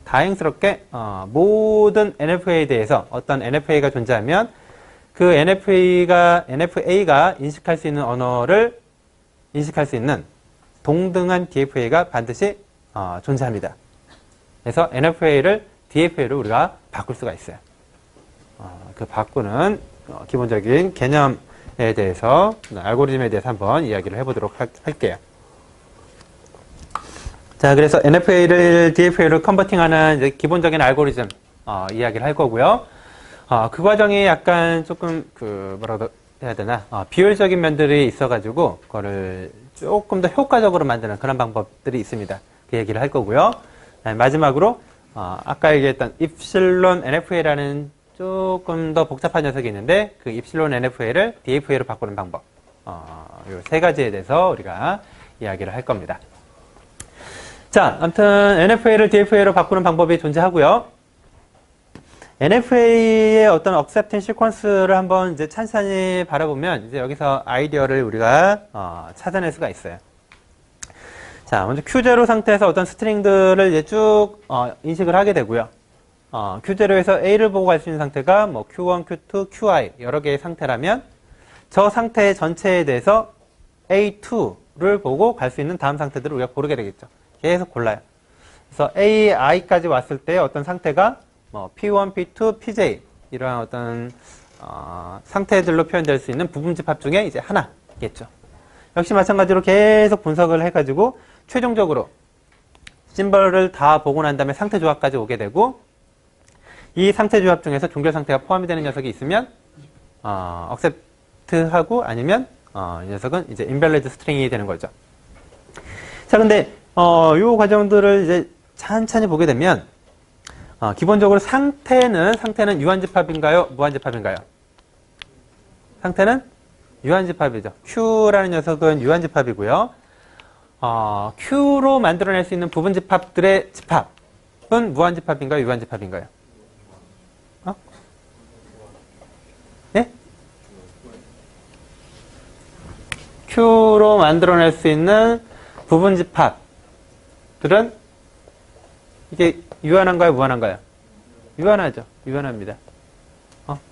Speaker 1: 다행스럽게 모든 NFA에 대해서 어떤 NFA가 존재하면 그 NFA가 인식할 수 있는 언어를 인식할 수 있는 동등한 DFA가 반드시 존재합니다. 그래서 NFA를 DFA로 우리가 바꿀 수가 있어요. 그 바꾸는 기본적인 개념에 대해서, 알고리즘에 대해서 한번 이야기를 해보도록 할게요. 자, 그래서 NFA를 DFA로 컨버팅하는 이제 기본적인 알고리즘 이야기를 할 거고요. 그 과정이 약간 조금 뭐라고 해야 되나, 비효율적인 면들이 있어가지고 그거를 조금 더 효과적으로 만드는 그런 방법들이 있습니다. 그 얘기를 할 거고요. 마지막으로 아까 얘기했던 입실론 NFA라는 조금 더 복잡한 녀석이 있는데 그 입실론 NFA를 DFA로 바꾸는 방법, 요 세 가지에 대해서 우리가 이야기를 할 겁니다. 자, 아무튼 NFA를 DFA로 바꾸는 방법이 존재하고요. NFA의 어떤 accepting sequence를 한번 이제 찬찬히 바라보면 이제 여기서 아이디어를 우리가 찾아낼 수가 있어요. 자, 먼저 Q0 상태에서 어떤 스트링들을 이제 쭉 인식을 하게 되고요. Q0에서 A를 보고 갈 수 있는 상태가 뭐 Q1, Q2, QI 여러 개의 상태라면 저 상태 전체에 대해서 A2를 보고 갈 수 있는 다음 상태들을 우리가 고르게 되겠죠. 계속 골라요. 그래서 AI까지 왔을 때 어떤 상태가 뭐 P1, P2, PJ 이러한 어떤 상태들로 표현될 수 있는 부분집합 중에 이제 하나겠죠. 역시 마찬가지로 계속 분석을 해가지고 최종적으로 심벌을 다 보고 난 다음에 상태 조합까지 오게 되고 이 상태 조합 중에서 종결 상태가 포함이 되는 녀석이 있으면 accept하고 아니면 이 녀석은 이제 invalid string이 되는 거죠. 자, 근데 요 과정들을 이제 찬찬히 보게 되면 기본적으로 상태는 유한집합인가요? 무한집합인가요? 상태는 유한집합이죠. Q라는 녀석은 유한집합이고요. Q로 만들어낼 수 있는 부분집합들의 집합은 무한집합인가요? 유한집합인가요? 예? Q로 만들어낼 수 있는 부분집합들은 이게 유한한가요? 무한한가요? 유한하죠. 유한합니다.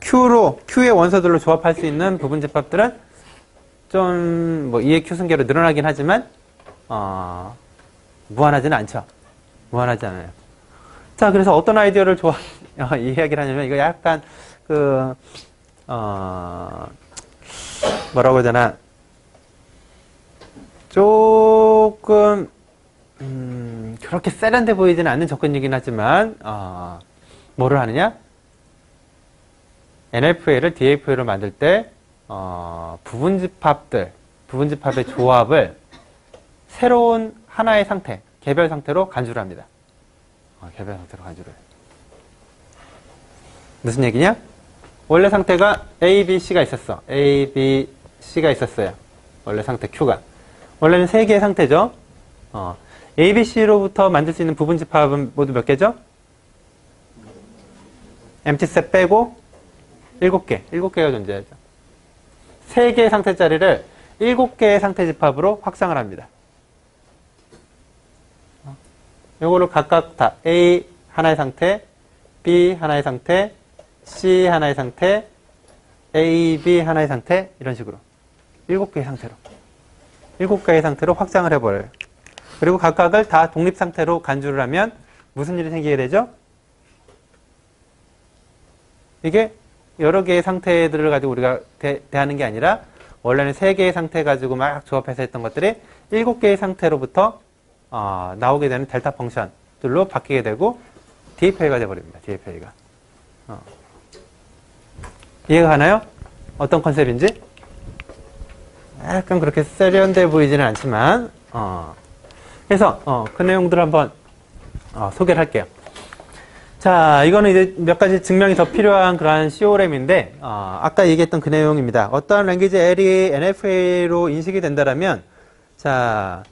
Speaker 1: Q의 원소들로 조합할 수 있는 부분집합들은 좀, 뭐, 2의 Q승계로 늘어나긴 하지만, 무한하지는 않죠. 무한하지 않아요. 자, 그래서 어떤 아이디어를 이야기를 하냐면, 이거 약간, 뭐라고 해야 되나, 조금, 그렇게 세련돼 보이지는 않는 접근이긴 하지만, 뭐를 하느냐? NFA를 DFA로 만들 때, 부분집합의 조합을 새로운 하나의 상태, 개별 상태로 간주를 합니다. 개별 상태로 간주를 해요. 무슨 얘기냐? 원래 상태가 A, B, C가 있었어. A, B, C가 있었어요. 원래 상태 Q가. 원래는 3개의 상태죠. A, B, C로부터 만들 수 있는 부분집합은 모두 몇 개죠? empty set 빼고 7개가 존재하죠. 3개의 상태 자리를 7개의 상태 집합으로 확장을 합니다. 요거를 각각 다 A 하나의 상태, B 하나의 상태, C 하나의 상태, A, B 하나의 상태 이런 식으로 7개의 상태로 확장을 해버려요. 그리고 각각을 다 독립 상태로 간주를 하면 무슨 일이 생기게 되죠? 이게 여러 개의 상태들을 가지고 우리가 대하는 게 아니라 원래는 3개의 상태 가지고 막 조합해서 했던 것들이 7개의 상태로부터 나오게 되는 델타 펑션들로 바뀌게 되고 DFA가 돼버립니다. DFA가. 이해가 가나요? 어떤 컨셉인지? 약간 그렇게 세련돼 보이지는 않지만 그래서 그 내용들을 한번 소개를 할게요. 자, 이거는 이제 몇 가지 증명이 더 필요한 그러한 CORM인데, 아까 얘기했던 그 내용입니다. 어떠한 랭귀지 L이 NFA로 인식이 된다라면, 자,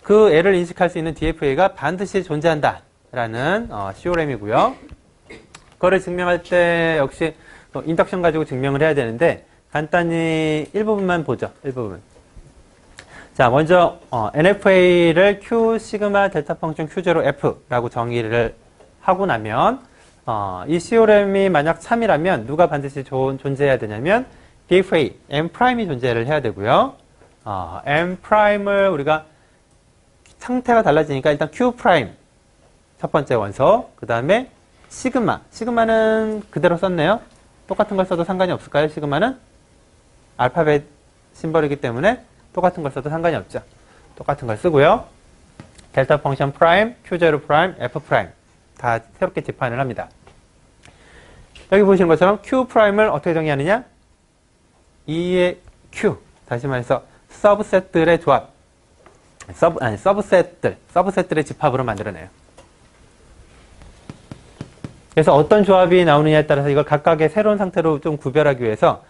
Speaker 1: 그 L을 인식할 수 있는 DFA가 반드시 존재한다라는 CORM이고요. 그거를 증명할 때 역시 인덕션 가지고 증명을 해야 되는데, 간단히 일부분만 보죠. 일부분. 자, 먼저 NFA를 Q 시그마 델타 펑션 Q0F라고 정의를 하고 나면 이 CORM이 만약 참이라면 누가 반드시 존재해야 되냐면 DFA, M'이 존재를 해야 되고요. M'을 우리가 상태가 달라지니까 일단 Q' 첫 번째 원소, 그 다음에 시그마는 그대로 썼네요. 똑같은 걸 써도 상관이 없을까요? 시그마는 알파벳 심벌이기 때문에 똑같은 걸 써도 상관이 없죠. 똑같은 걸 쓰고요. 델타 펑션 프라임, Q0 프라임, F 프라임 다 새롭게 집합을 합니다. 여기 보시는 것처럼 Q 프라임을 어떻게 정의하느냐? 2의 Q, 다시 말해서 서브셋들의 조합, 서브셋들의 집합으로 만들어내요. 그래서 어떤 조합이 나오느냐에 따라서 이걸 각각의 새로운 상태로 좀 구별하기 위해서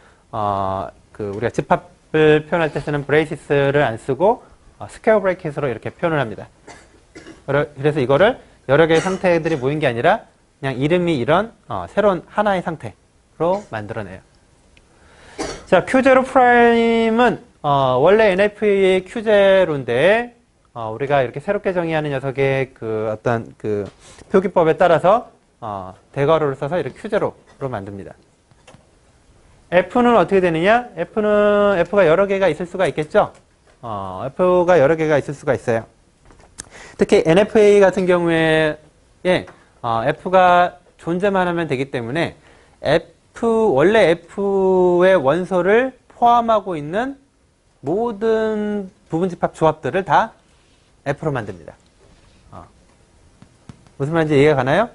Speaker 1: 우리가 집합을 표현할 때 쓰는 브레이시스를 안 쓰고 스퀘어 브레이킷으로 이렇게 표현을 합니다. 그래서 이거를 여러 개의 상태들이 모인 게 아니라 그냥 이름이 이런 새로운 하나의 상태로 만들어내요. 자, Q0 프라임은 원래 NF의 Q0인데 우리가 이렇게 새롭게 정의하는 녀석의 어떤 표기법에 따라서 대괄호를 써서 이렇게 Q0로 만듭니다. F는 어떻게 되느냐? F가 여러 개가 있을 수가 있겠죠? F가 여러 개가 있을 수가 있어요. 특히 NFA 같은 경우에 F가 존재만 하면 되기 때문에 원래 F의 원소를 포함하고 있는 모든 부분집합 조합들을 다 F로 만듭니다. 무슨 말인지 이해가 가나요?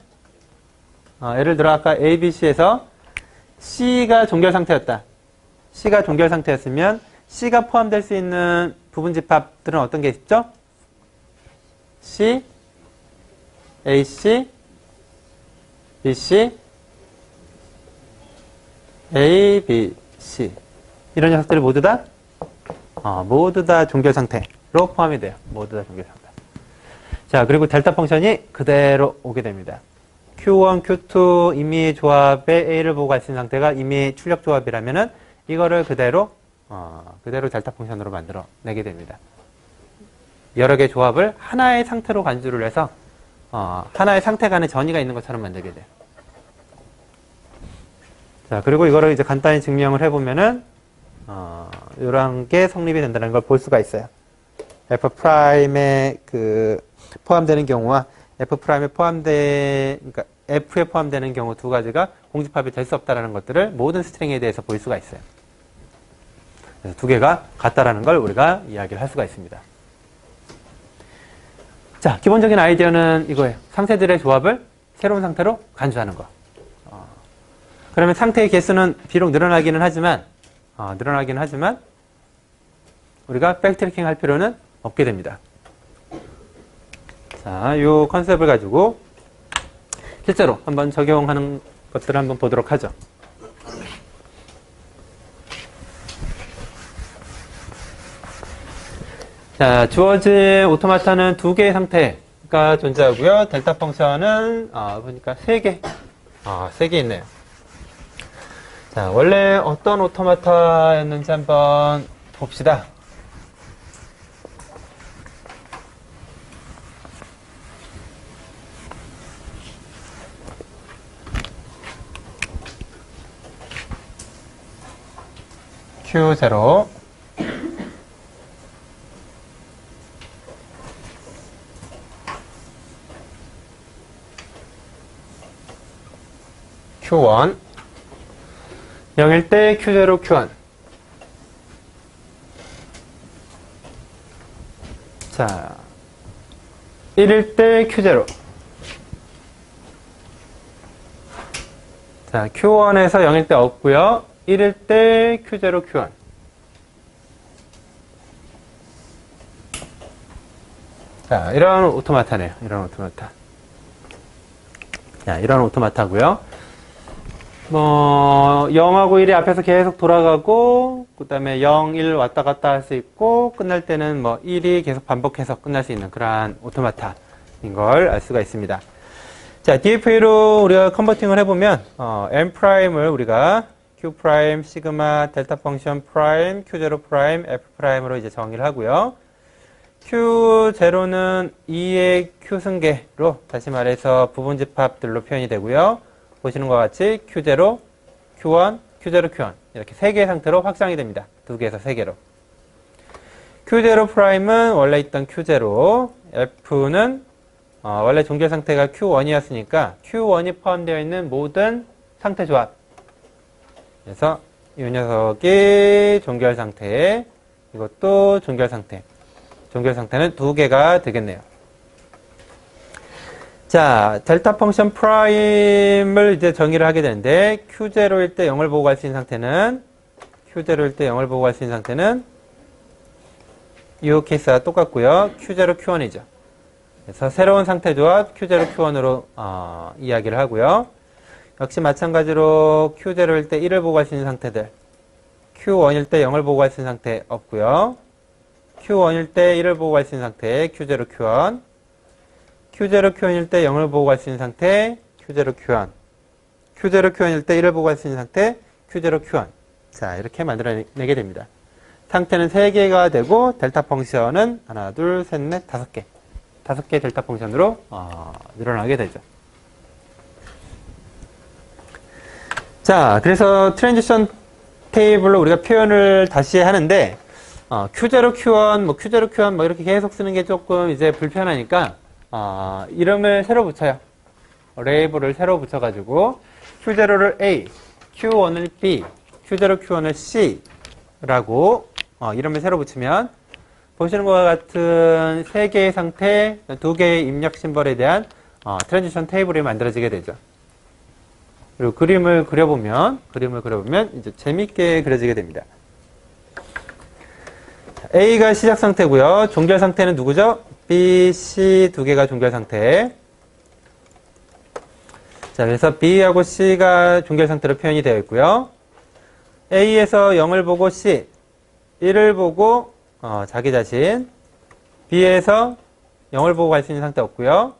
Speaker 1: 예를 들어 아까 A, B, C에서 C가 종결 상태였다. C가 종결 상태였으면 C가 포함될 수 있는 부분집합들은 어떤 게 있죠? C, AC, BC, A, B, C 이런 녀석들이 모두 다 종결 상태로 포함이 돼요. 모두 다 종결 상태. 자, 그리고 델타 펑션이 그대로 오게 됩니다. Q1, Q2 임의 조합에 A를 보고 갈 수 있는 상태가 임의 출력 조합이라면은 이거를 그대로 델타 펑션으로 만들어 내게 됩니다. 여러 개의 조합을 하나의 상태로 간주를 해서 하나의 상태 간의 전이가 있는 것처럼 만들게 돼요. 자, 그리고 이거를 이제 간단히 증명을 해보면은 이런 게 성립이 된다는 걸 볼 수가 있어요. F'에 포함되는 경우와 그러니까 F에 포함되는 경우 두 가지가 공집합이 될 수 없다는 것들을 모든 스트링에 대해서 볼 수가 있어요. 그래서 두 개가 같다라는 걸 우리가 이야기를 할 수가 있습니다. 자, 기본적인 아이디어는 이거예요. 상태들의 조합을 새로운 상태로 간주하는 거. 그러면 상태의 개수는 비록 늘어나기는 하지만 우리가 백트래킹 할 필요는 없게 됩니다. 자, 이 컨셉을 가지고 실제로 한번 적용하는 것들을 한번 보도록 하죠. 자, 주어진 오토마타는 두 개의 상태가 존재하고요. 델타 펑션은 보니까 세 개 있네요. 자, 원래 어떤 오토마타였는지 한번 봅시다. Q0 Q1 0일 때 Q0, Q1 자, 1일 때 Q0 자, Q1에서 0일 때 없고요. 1일 때 Q0, Q1 자, 이런 오토마타네요. 이런 오토마타. 자, 이런 오토마타고요. 0하고 1이 앞에서 계속 돌아가고, 그 다음에 0, 1 왔다 갔다 할 수 있고, 끝날 때는 1이 계속 반복해서 끝날 수 있는 그러한 오토마타인 걸 알 수가 있습니다. 자, DFA로 우리가 컨버팅을 해보면, M''을 우리가 Q', 시그마, 델타 펑션 프라임, Q0 프라임, F 프라임으로 이제 정의를 하고요. Q0는 2의 Q 승계로, 다시 말해서 부분집합들로 표현이 되고요. 보시는 것과 같이 Q0, Q1, Q0, Q1 이렇게 세 개의 상태로 확장이 됩니다. 두 개에서 세 개로. Q0 프라임은 원래 있던 Q0, F는 원래 종결 상태가 Q1이었으니까 Q1이 포함되어 있는 모든 상태 조합. 그래서 이 녀석이 종결 상태, 이것도 종결 상태. 종결 상태는 두 개가 되겠네요. 자, 델타 펑션 프라임을 이제 정의를 하게 되는데, Q0일 때 0을 보고 갈 수 있는 상태는, Q0일 때 0을 보고 갈 수 있는 상태는, 이 케이스와 똑같고요. Q0, Q1이죠. 그래서 새로운 상태 조합 Q0, Q1으로, 이야기를 하고요. 역시 마찬가지로 Q0일 때 1을 보고 갈 수 있는 상태들, Q1일 때 0을 보고 갈 수 있는 상태 없고요. Q1일 때 1을 보고 갈 수 있는 상태, Q0, Q1. Q0, Q1일 때 0을 보고 갈 수 있는 상태, Q0, Q1. Q0, Q1일 때 1을 보고 갈 수 있는 상태, Q0, Q1. 자, 이렇게 만들어내게 됩니다. 상태는 3개가 되고, 델타 펑션은 하나, 둘, 셋, 넷, 5개. 5개의 델타 펑션으로 늘어나게 되죠. 자, 그래서 트랜지션 테이블로 우리가 표현을 다시 하는데, Q0, Q1, 뭐 Q0, Q1 뭐 이렇게 계속 쓰는 게 조금 이제 불편하니까, 이름을 새로 붙여요. 레이블을 새로 붙여가지고, Q0를 A, Q1을 B, Q0, Q1을 C라고, 이름을 새로 붙이면, 보시는 것과 같은 3개의 상태, 2개의 입력 심벌에 대한, 트랜지션 테이블이 만들어지게 되죠. 그리고 그림을 그려보면 이제 재밌게 그려지게 됩니다. A가 시작 상태고요. 종결 상태는 누구죠? B, C 두 개가 종결 상태. 자, 그래서 B하고 C가 종결 상태로 표현이 되어 있고요. A에서 0을 보고 C, 1을 보고 자기 자신. B에서 0을 보고 갈 수 있는 상태 없고요.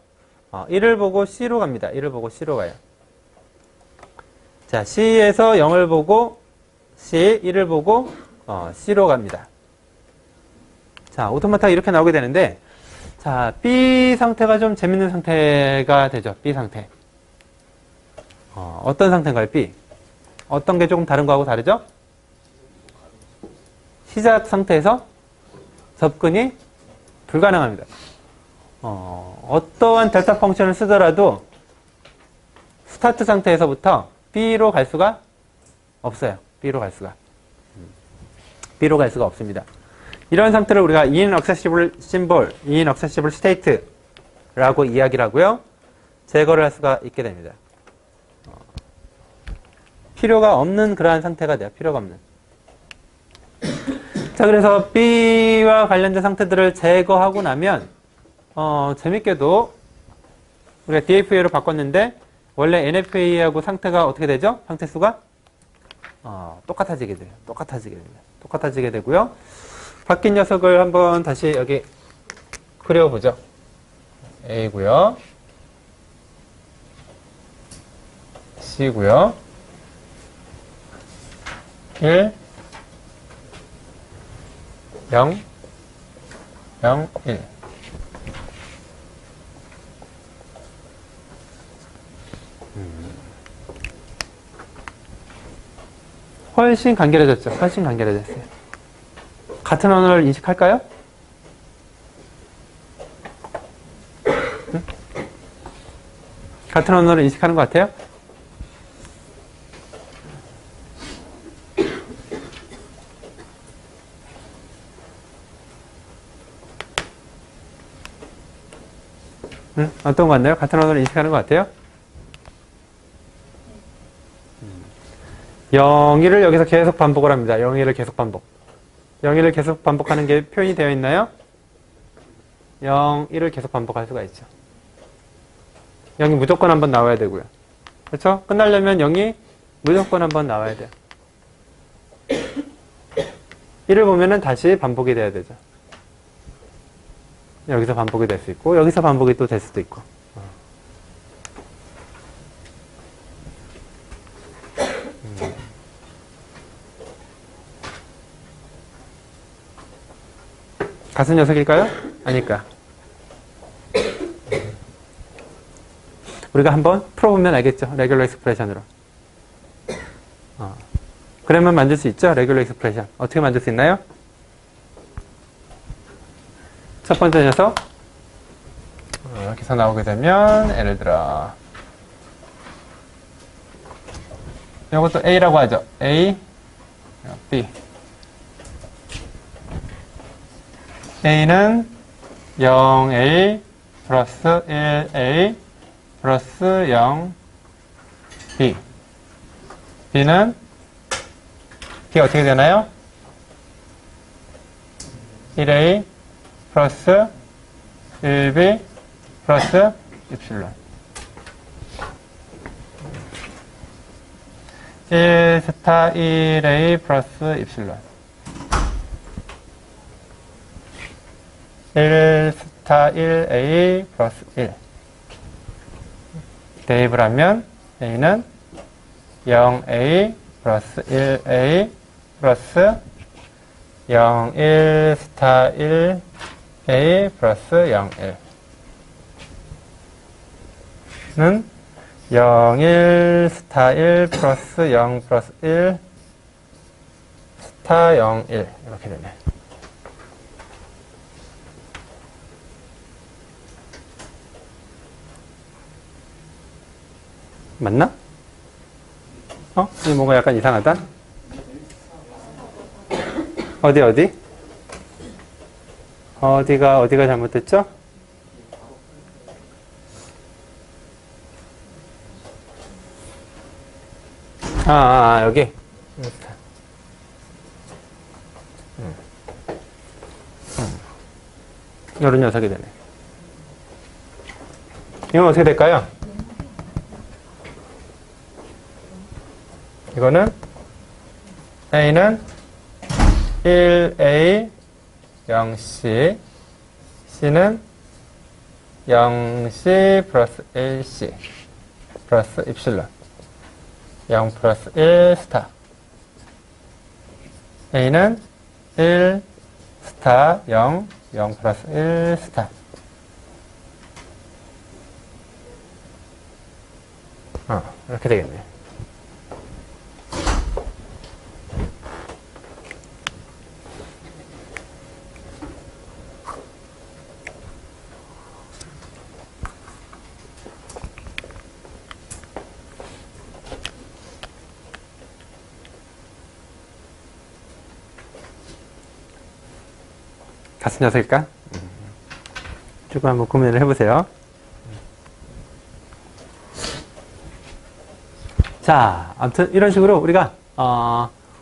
Speaker 1: 1을 보고 C로 갑니다. 1을 보고 C로 가요. 자, C에서 0을 보고 C, 1을 보고 C로 갑니다. 자, 오토마타가 이렇게 나오게 되는데, 자, B 상태가 좀 재밌는 상태가 되죠. B 상태. 어떤 상태인가요, B? 어떤 게 조금 다른 거하고 다르죠? 시작 상태에서 접근이 불가능합니다. 어떠한 델타 펑션을 쓰더라도 스타트 상태에서부터 B로 갈 수가 없어요. B로 갈 수가 없습니다. 이런 상태를 우리가 inaccessible symbol, inaccessible state라고 이야기를 하고요. 제거를 할 수가 있게 됩니다. 필요가 없는 그러한 상태가 돼요. 필요가 없는. 자, 그래서 B와 관련된 상태들을 제거하고 나면 재밌게도 우리가 DFA로 바꿨는데 원래 NFA하고 상태가 어떻게 되죠? 상태 수가 똑같아지게 돼요. 똑같아지게 되고요. 바뀐 녀석을 한번 다시 여기 그려보죠. A고요. C고요. 1, 0, 0, 1. 훨씬 간결해졌죠. 훨씬 간결해졌어요. 같은 언어를 인식할까요? 응? 같은 언어를 인식하는 것 같아요? 응? 어떤 것 같나요? 같은 언어를 인식하는 것 같아요? 0일을 여기서 계속 반복을 합니다. 0일을 계속 반복. 0일을 계속 반복하는 게 표현이 되어 있나요? 0일을 계속 반복할 수가 있죠. 0이 무조건 한번 나와야 되고요. 그렇죠? 끝나려면 0이 무조건 한번 나와야 돼요. 1을 보면은 다시 반복이 돼야 되죠. 여기서 반복이 될 수 있고 여기서 반복이 또 될 수도 있고. 같은 녀석일까요? 아닐까? 우리가 한번 풀어보면 알겠죠? 레귤러 익스프레션으로. 그러면 만들 수 있죠? 레귤러 익스프레션. 어떻게 만들 수 있나요? 첫 번째 녀석 이렇게 해서 나오게 되면 예를 들어 이것도 A라고 하죠. A, B. A는 0A 플러스 1A 플러스 0B. B는 B 어떻게 되나요? 1A 플러스 1B 플러스 입실론. 1 스타 1A 플러스 입실론. 1 스타 1A 플러스 1. 대입을 하면 A는 0A 플러스 1A 플러스 0, 1 스타 1A 플러스 0, 1는 0, 1 스타 1 플러스 0 플러스 1 스타 0, 1 이렇게 되네. 맞나? 이 뭔가 약간 이상하다? 어디? 어디가 잘못됐죠? 여기. 이런 녀석이 되네. 이건 어떻게 될까요? 이거는 A는 1A 0C, C는 0C 플러스 1C 플러스 입실론 0 플러스 1 스타. A는 1 스타 0, 0 플러스 1 스타. 이렇게 되겠네. 같은 녀석일까? 조금 한번 고민을 해보세요. 자, 아무튼 이런 식으로 우리가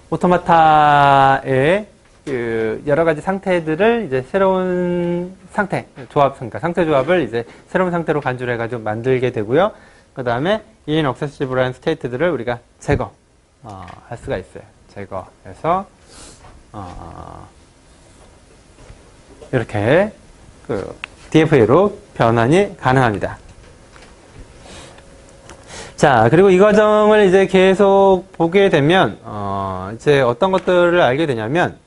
Speaker 1: 오토마타의 그 여러 가지 상태들을 이제 새로운 상태 조합, 그러니까 상태 조합을 이제 새로운 상태로 간주를 해가지고 만들게 되고요. 그 다음에 인억세시블한 스테이트들을 우리가 제거 할 수가 있어요. 제거해서 이렇게 그 DFA로 변환이 가능합니다. 자, 그리고 이 과정을 이제 계속 보게 되면 이제 어떤 것들을 알게 되냐면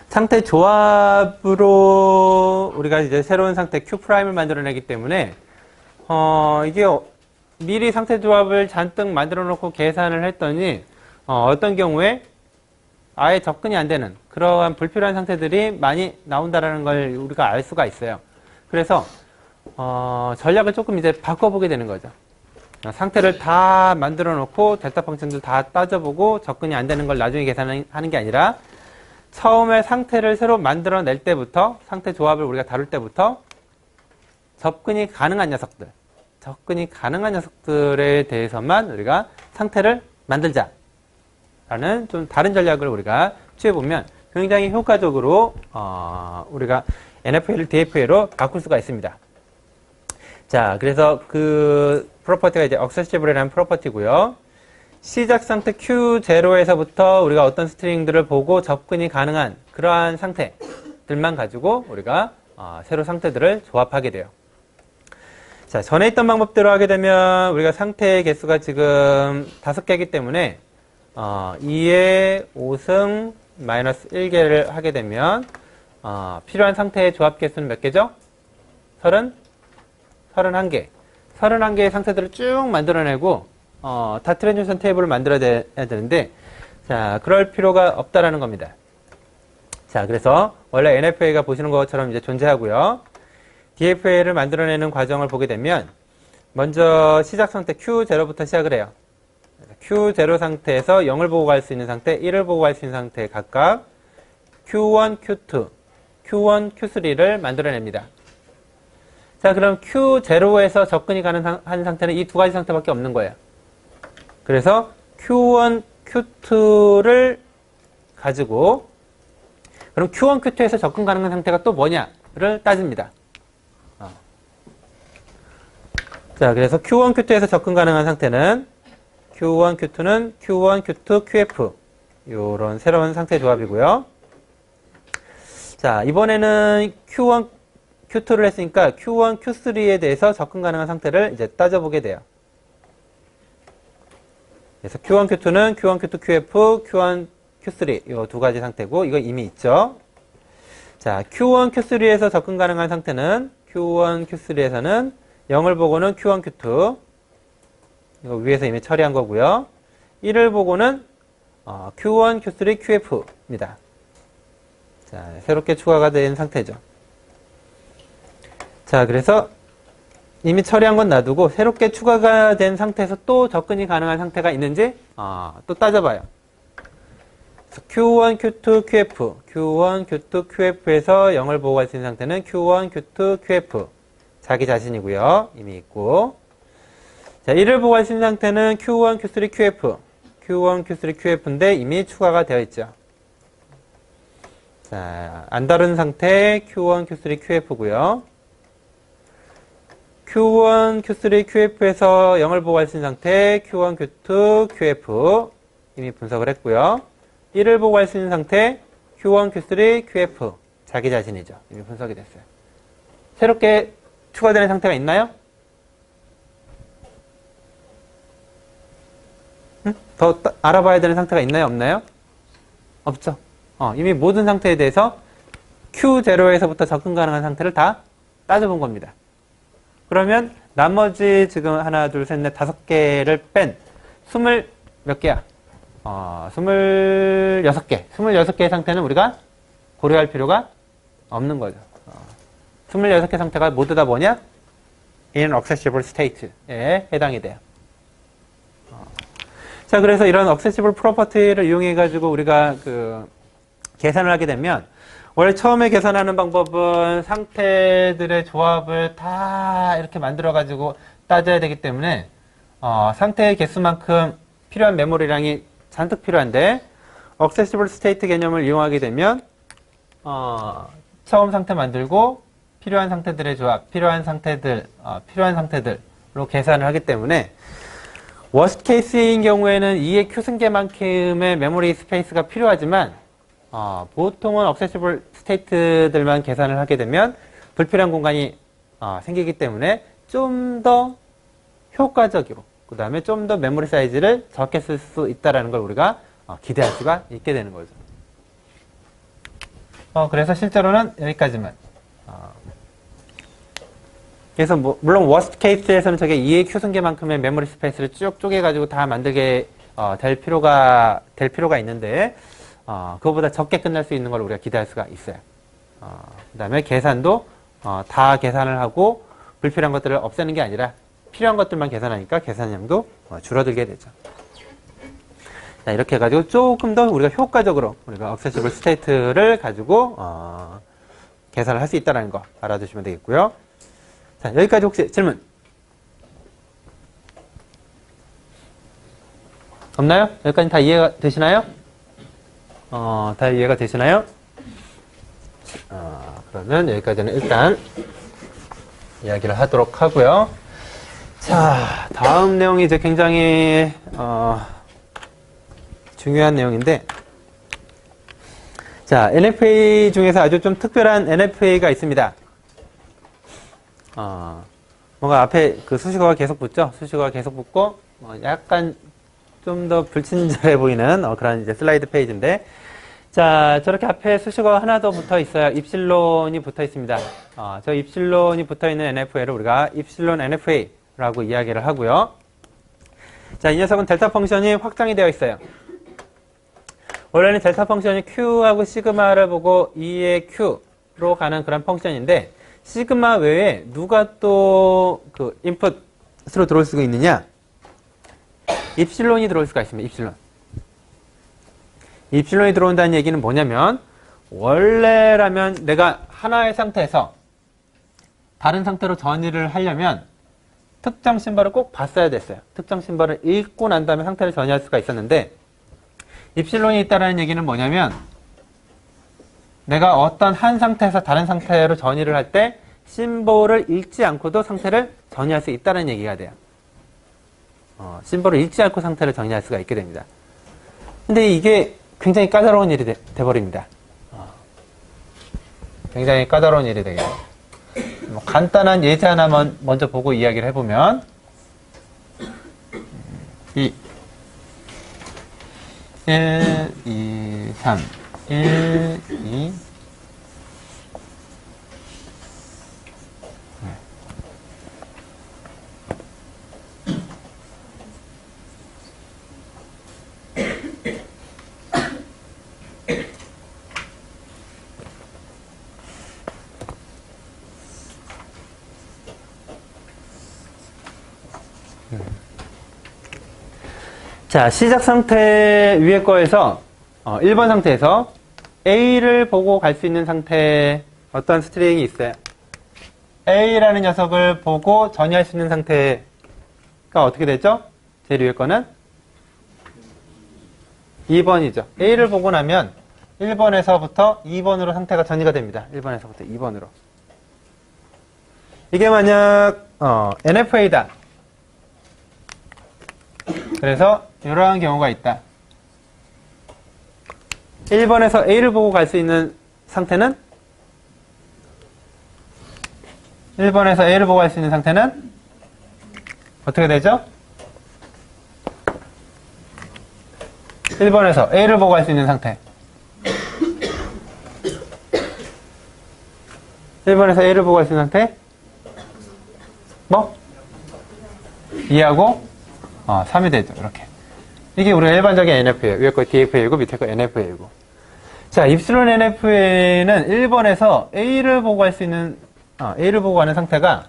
Speaker 1: 상태 조합으로 우리가 이제 새로운 상태 Q'을 만들어내기 때문에 이게 미리 상태 조합을 잔뜩 만들어 놓고 계산을 했더니 어떤 경우에 아예 접근이 안 되는 그러한 불필요한 상태들이 많이 나온다라는 걸 우리가 알 수가 있어요. 그래서 전략을 조금 이제 바꿔보게 되는 거죠. 상태를 다 만들어 놓고 델타 펑션들 다 따져보고 접근이 안 되는 걸 나중에 계산하는 게 아니라 처음에 상태를 새로 만들어낼 때부터 상태 조합을 우리가 다룰 때부터 접근이 가능한 녀석들에 대해서만 우리가 상태를 만들자 라는 좀 다른 전략을 우리가 취해보면 굉장히 효과적으로 우리가 NFA를 DFA로 바꿀 수가 있습니다. 자, 그래서 그 프로퍼티가 이제 accessible이라는 프로퍼티고요. 시작 상태 Q0에서부터 우리가 어떤 스트링들을 보고 접근이 가능한 그러한 상태들만 가지고 우리가 새로 상태들을 조합하게 돼요. 자, 전에 있던 방법대로 하게 되면 우리가 상태의 개수가 지금 5개이기 때문에 2의 5승 마이너스 1개를 하게 되면 필요한 상태의 조합 개수는 몇 개죠? 31개. 31개의 상태들을 쭉 만들어내고 다 트랜지션 테이블을 만들어야 되는데 자, 그럴 필요가 없다라는 겁니다. 자, 그래서 원래 NFA가 보시는 것처럼 이제 존재하고요. DFA를 만들어내는 과정을 보게 되면 먼저 시작 상태 Q0부터 시작을 해요. Q0 상태에서 0을 보고 갈 수 있는 상태, 1을 보고 갈 수 있는 상태 각각 Q1, Q2, Q1, Q3를 만들어냅니다. 자, 그럼 Q0에서 접근이 가능한 상태는 이 두 가지 상태밖에 없는 거예요. 그래서 Q1, Q2를 가지고 그럼 Q1, Q2에서 접근 가능한 상태가 또 뭐냐를 따집니다. 자, 그래서 Q1, Q2에서 접근 가능한 상태는 Q1, Q2는 Q1, Q2, QF 이런 새로운 상태 조합이고요. 자, 이번에는 Q1, Q2를 했으니까 Q1, Q3에 대해서 접근 가능한 상태를 이제 따져보게 돼요. 그래서 Q1, Q2는 Q1, Q2, QF, Q1, Q3 이 두 가지 상태고 이거 이미 있죠. 자, Q1, Q3에서 접근 가능한 상태는 Q1, Q3에서는 0을 보고는 Q1, Q2 이거 위에서 이미 처리한 거고요. 1을 보고는 Q1, Q3, QF입니다. 자, 새롭게 추가가 된 상태죠. 자, 그래서 이미 처리한 건 놔두고 새롭게 추가가 된 상태에서 또 접근이 가능한 상태가 있는지 또 따져봐요. Q1, Q2, QF, Q1, Q2, QF에서 0을 보고 갈 수 있는 상태는 Q1, Q2, QF 자기 자신이고요. 이미 있고 자, 1을 보고 갈 수 있는 상태는 Q1, Q3, QF Q1, Q3, QF인데 이미 추가가 되어 있죠. 자, 안 다른 상태 Q1, Q3, QF고요. Q1, Q3, QF에서 0을 보고 갈 수 있는 상태 Q1, Q2, QF 이미 분석을 했고요. 1을 보고 갈 수 있는 상태 Q1, Q3, QF 자기 자신이죠. 이미 분석이 됐어요. 새롭게 추가되는 상태가 있나요? 더 알아봐야 되는 상태가 있나요? 없나요? 없죠. 이미 모든 상태에 대해서 Q0에서부터 접근 가능한 상태를 다 따져본 겁니다. 그러면 나머지 지금 하나, 둘, 셋, 넷, 5개를 뺀 20 몇 개야? 26개. 26개의 상태는 우리가 고려할 필요가 없는 거죠. 26개 상태가 모두 다 뭐냐? in accessible state에 해당이 돼요. 자, 그래서 이런 accessible property를 이용해가지고 우리가 계산을 하게 되면 원래 처음에 계산하는 방법은 상태들의 조합을 다 이렇게 만들어가지고 따져야 되기 때문에 상태의 개수만큼 필요한 메모리량이 잔뜩 필요한데 accessible state 개념을 이용하게 되면 처음 상태 만들고 필요한 상태들의 조합, 필요한 상태들로 계산을 하기 때문에 worst case인 경우에는 2의 Q승계만큼의 메모리 스페이스가 필요하지만 보통은 accessible state들만 계산을 하게 되면 불필요한 공간이 생기기 때문에 좀 더 효과적이고 그 다음에 좀 더 메모리 사이즈를 적게 쓸 수 있다는 걸 우리가 기대할 수가 있게 되는 거죠. 그래서 실제로는 여기까지만. 그래서 물론 worst case에서는 저게 2의 Q승계만큼의 메모리 스페이스를 쭉 쪼개가지고 다 만들게 될 필요가 있는데 그거보다 적게 끝날 수 있는 걸 우리가 기대할 수가 있어요. 그 다음에 계산도 다 계산을 하고 불필요한 것들을 없애는 게 아니라 필요한 것들만 계산하니까 계산량도 줄어들게 되죠. 자, 이렇게 해가지고 조금 더 우리가 효과적으로 우리가 accessible state를 가지고 계산을 할 수 있다는 거 알아두시면 되겠고요. 자, 여기까지 혹시 질문 없나요? 여기까지 다 이해가 되시나요? 다 이해가 되시나요? 그러면 여기까지는 일단 이야기를 하도록 하고요. 자, 다음 내용이 이제 굉장히 중요한 내용인데, 자, NFA 중에서 아주 좀 특별한 NFA가 있습니다. 뭔가 앞에 그 수식어가 계속 붙죠? 수식어가 계속 붙고 약간 좀 더 불친절해 보이는 그런 이제 슬라이드 페이지인데, 자, 저렇게 앞에 수식어 하나 더 붙어 있어요. 입실론이 붙어 있습니다. 저 입실론이 붙어 있는 NFA를 우리가 입실론 NFA라고 이야기를 하고요. 자, 이 녀석은 델타 펑션이 확장이 되어 있어요. 원래는 델타 펑션이 Q하고 시그마를 보고 2의 Q로 가는 그런 펑션인데, 시그마 외에 누가 또 그 인풋으로 들어올 수가 있느냐? 입실론이 들어올 수가 있습니다. 입실론. 입실론이 들어온다는 얘기는 뭐냐면 원래라면 내가 하나의 상태에서 다른 상태로 전이를 하려면 특정 심벌을 꼭 봤어야 됐어요. 특정 심벌을 읽고 난 다음에 상태를 전이할 수가 있었는데 입실론이 있다는 얘기는 뭐냐면 내가 어떤 한 상태에서 다른 상태로 전이를 할 때 심볼을 읽지 않고도 상태를 전이할 수 있다는 얘기가 돼요. 심볼을 읽지 않고 상태를 전이할 수가 있게 됩니다. 근데 이게 굉장히 까다로운 일이 돼버립니다. 굉장히 까다로운 일이 되게. 간단한 예제 하나만 먼저 보고 이야기를 해보면 1, 2, 3 1, 2 자, 시작 상태 위에 거에서 1번 상태에서 A를 보고 갈 수 있는 상태에 어떤 스트링이 있어요. A라는 녀석을 보고 전이할 수 있는 상태가 어떻게 되죠? 제일 위에 거는 2번이죠. A를 보고 나면 1번에서부터 2번으로 상태가 전이가 됩니다. 1번에서부터 2번으로. 이게 만약 NFA다. 그래서 이러한 경우가 있다. 1번에서 A를 보고 갈 수 있는 상태는 1번에서 A를 보고 갈 수 있는 상태는 어떻게 되죠? 1번에서 A를 보고 갈 수 있는 상태 1번에서 A를 보고 갈 수 있는 상태 뭐? 2하고 3이 되죠. 이렇게. 이게 우리가 일반적인 NF예요. 위에 거 DFA이고 밑에 거 NFA이고. 자, 입실론 NFA는 1번에서 A를 보고 갈 수 있는 A를 보고 가는 상태가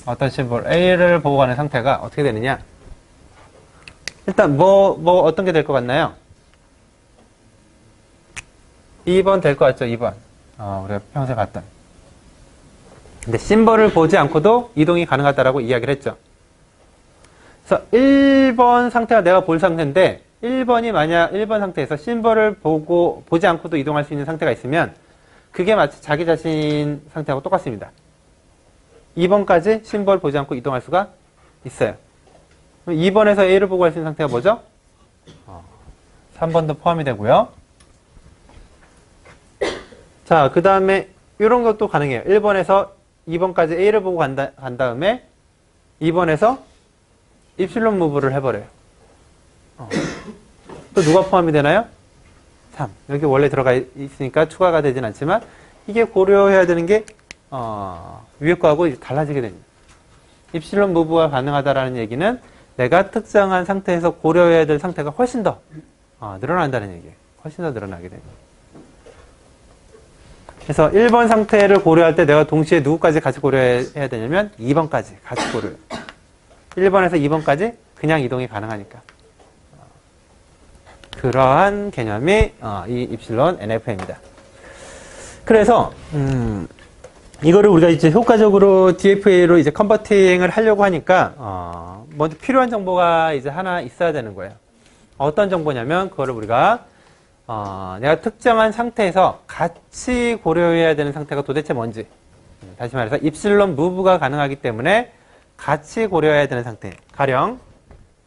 Speaker 1: 어떤 심볼 A를 보고 가는 상태가 어떻게 되느냐? 일단 뭐 어떤 게 될 것 같나요? 2번 될 것 같죠? 2번. 우리가 평소에 봤던. 근데 심벌을 보지 않고도 이동이 가능하다라고 이야기를 했죠. 그래서 1번 상태가 내가 볼 상태인데 1번이 만약 1번 상태에서 심벌을 보지 않고도 이동할 수 있는 상태가 있으면 그게 마치 자기 자신 상태하고 똑같습니다. 2번까지 심벌 보지 않고 이동할 수가 있어요. 그럼 2번에서 A를 보고 갈 수 있는 상태가 뭐죠? 3번도 포함이 되고요. 자, 그 다음에 이런 것도 가능해요. 1번에서 2번까지 A를 보고 간 다음에 2번에서 입실론 무브를 해버려요. 또 누가 포함이 되나요? 3. 여기 원래 들어가 있으니까 추가가 되진 않지만 이게 고려해야 되는 게 위에 거하고 달라지게 됩니다. 입실론 무브가 가능하다라는 얘기는 내가 특정한 상태에서 고려해야 될 상태가 훨씬 더 늘어난다는 얘기예요. 훨씬 더 늘어나게 됩니다. 그래서 1번 상태를 고려할 때 내가 동시에 누구까지 같이 고려해야 되냐면 2번까지 같이 고려해요. 1번에서 2번까지 그냥 이동이 가능하니까. 그러한 개념이 이 입실론 NFA입니다. 그래서 이거를 우리가 이제 효과적으로 DFA로 이제 컨버팅을 하려고 하니까 먼저 필요한 정보가 이제 하나 있어야 되는 거예요. 어떤 정보냐면 그거를 우리가 내가 특정한 상태에서 같이 고려해야 되는 상태가 도대체 뭔지. 다시 말해서 입실론 무브가 가능하기 때문에 같이 고려해야 되는 상태. 가령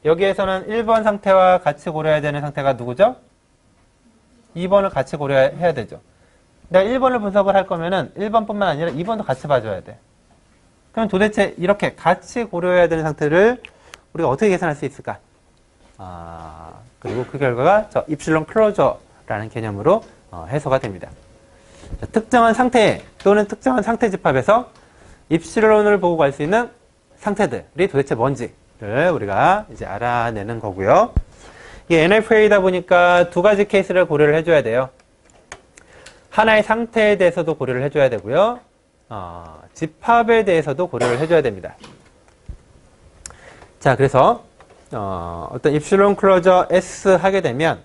Speaker 1: 여기에서는 1번 상태와 같이 고려해야 되는 상태가 누구죠? 2번을 같이 고려해야 되죠. 내가 1번을 분석을 할 거면은 1번뿐만 아니라 2번도 같이 봐줘야 돼. 그럼 도대체 이렇게 같이 고려해야 되는 상태를 우리가 어떻게 계산할 수 있을까? 그리고 그 결과가 저 입실론 클로저라는 개념으로 해소가 됩니다. 자, 특정한 상태 또는 특정한 상태 집합에서 입실론을 보고 갈 수 있는 상태들이 도대체 뭔지를 우리가 이제 알아내는 거고요. 이게 NFA다 보니까 두 가지 케이스를 고려를 해줘야 돼요. 하나의 상태에 대해서도 고려를 해줘야 되고요. 집합에 대해서도 고려를 해줘야 됩니다. 자, 그래서 어떤 입실론 클로저 S 하게 되면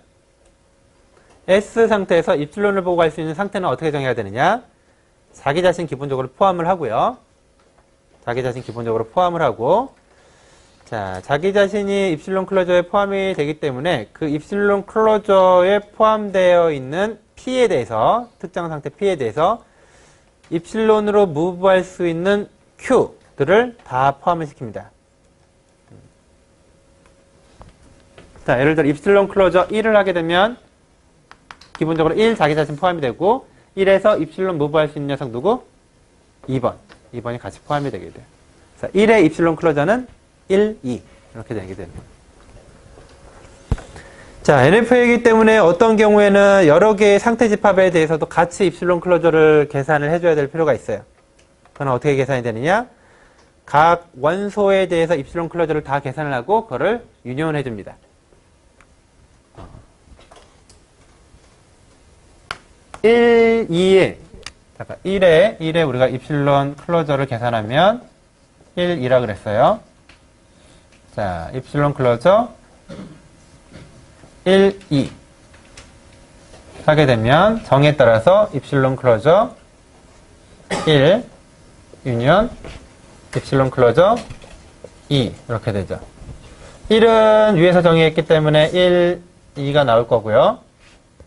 Speaker 1: S 상태에서 입실론을 보고 갈 수 있는 상태는 어떻게 정해야 되느냐? 자기 자신 기본적으로 포함을 하고요. 자기 자신 기본적으로 포함을 하고, 자, 자기 자신이 입실론 클로저에 포함이 되기 때문에 그 입실론 클로저에 포함되어 있는 P에 대해서, 특정 상태 P에 대해서 입실론으로 무브할 수 있는 Q들을 다 포함을 시킵니다. 자, 예를 들어 입실론 클로저 1을 하게 되면 기본적으로 1 자기 자신 포함이 되고 1에서 입실론 무브할 수 있는 녀석 누구? 2번. 2번이 같이 포함이 되게 돼요. 자, 1의 입실론 클로저는 1, 2 이렇게 되게 됩니다. 자, NFA이기 때문에 어떤 경우에는 여러 개의 상태 집합에 대해서도 같이 입실론 클로저를 계산을 해줘야 될 필요가 있어요. 그건 어떻게 계산이 되느냐? 각 원소에 대해서 입실론 클로저를 다 계산을 하고 그거를 유니온해 줍니다. 1에 우리가 입실론 클로저를 계산하면 1, 2라 그랬어요. 자, 입실론 클로저 1, 2 하게 되면 정에 따라서 입실론 클로저 1 유니온 입실론 클로저 2 이렇게 되죠. 1은 위에서 정의했기 때문에 1, 2가 나올 거고요.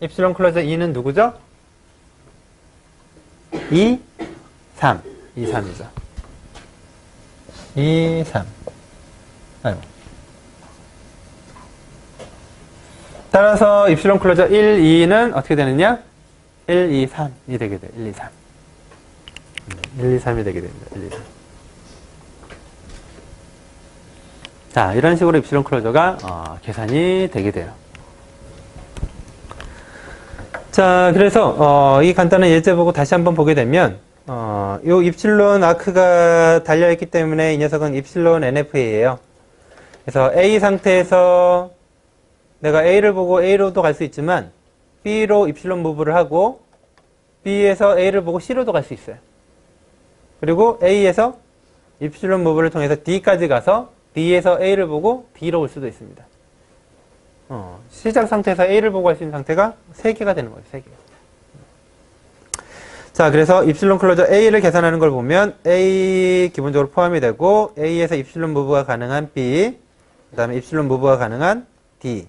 Speaker 1: 입실론 클로저 2는 누구죠? 2, 3. 2, 3이죠. 2, 3. 아이고. 따라서 입실론 클로저 1, 2는 어떻게 되느냐? 1, 2, 3이 되게 돼요. 1, 2, 3. 1, 2, 3이 되게 됩니다. 1, 2, 3. 자, 이런 식으로 입실론 클로저가 계산이 되게 돼요. 자, 그래서 이 간단한 예제 보고 다시 한번 보게 되면 요 입실론 아크가 달려있기 때문에 이 녀석은 입실론 NFA예요. 그래서 A 상태에서 내가 A를 보고 A로도 갈 수 있지만 B로 입실론 무브를 하고 B에서 A를 보고 C로도 갈 수 있어요. 그리고 A에서 입실론 무브를 통해서 D까지 가서 D에서 A를 보고 D로 올 수도 있습니다. 시작 상태에서 A를 보고 갈 수 있는 상태가 3개가 되는 거예요. 3개. 자, 그래서 입실론 클로저 A를 계산하는 걸 보면 A 기본적으로 포함이 되고 A에서 입실론 무브가 가능한 B, 그 다음에 입실론 무브가 가능한 D.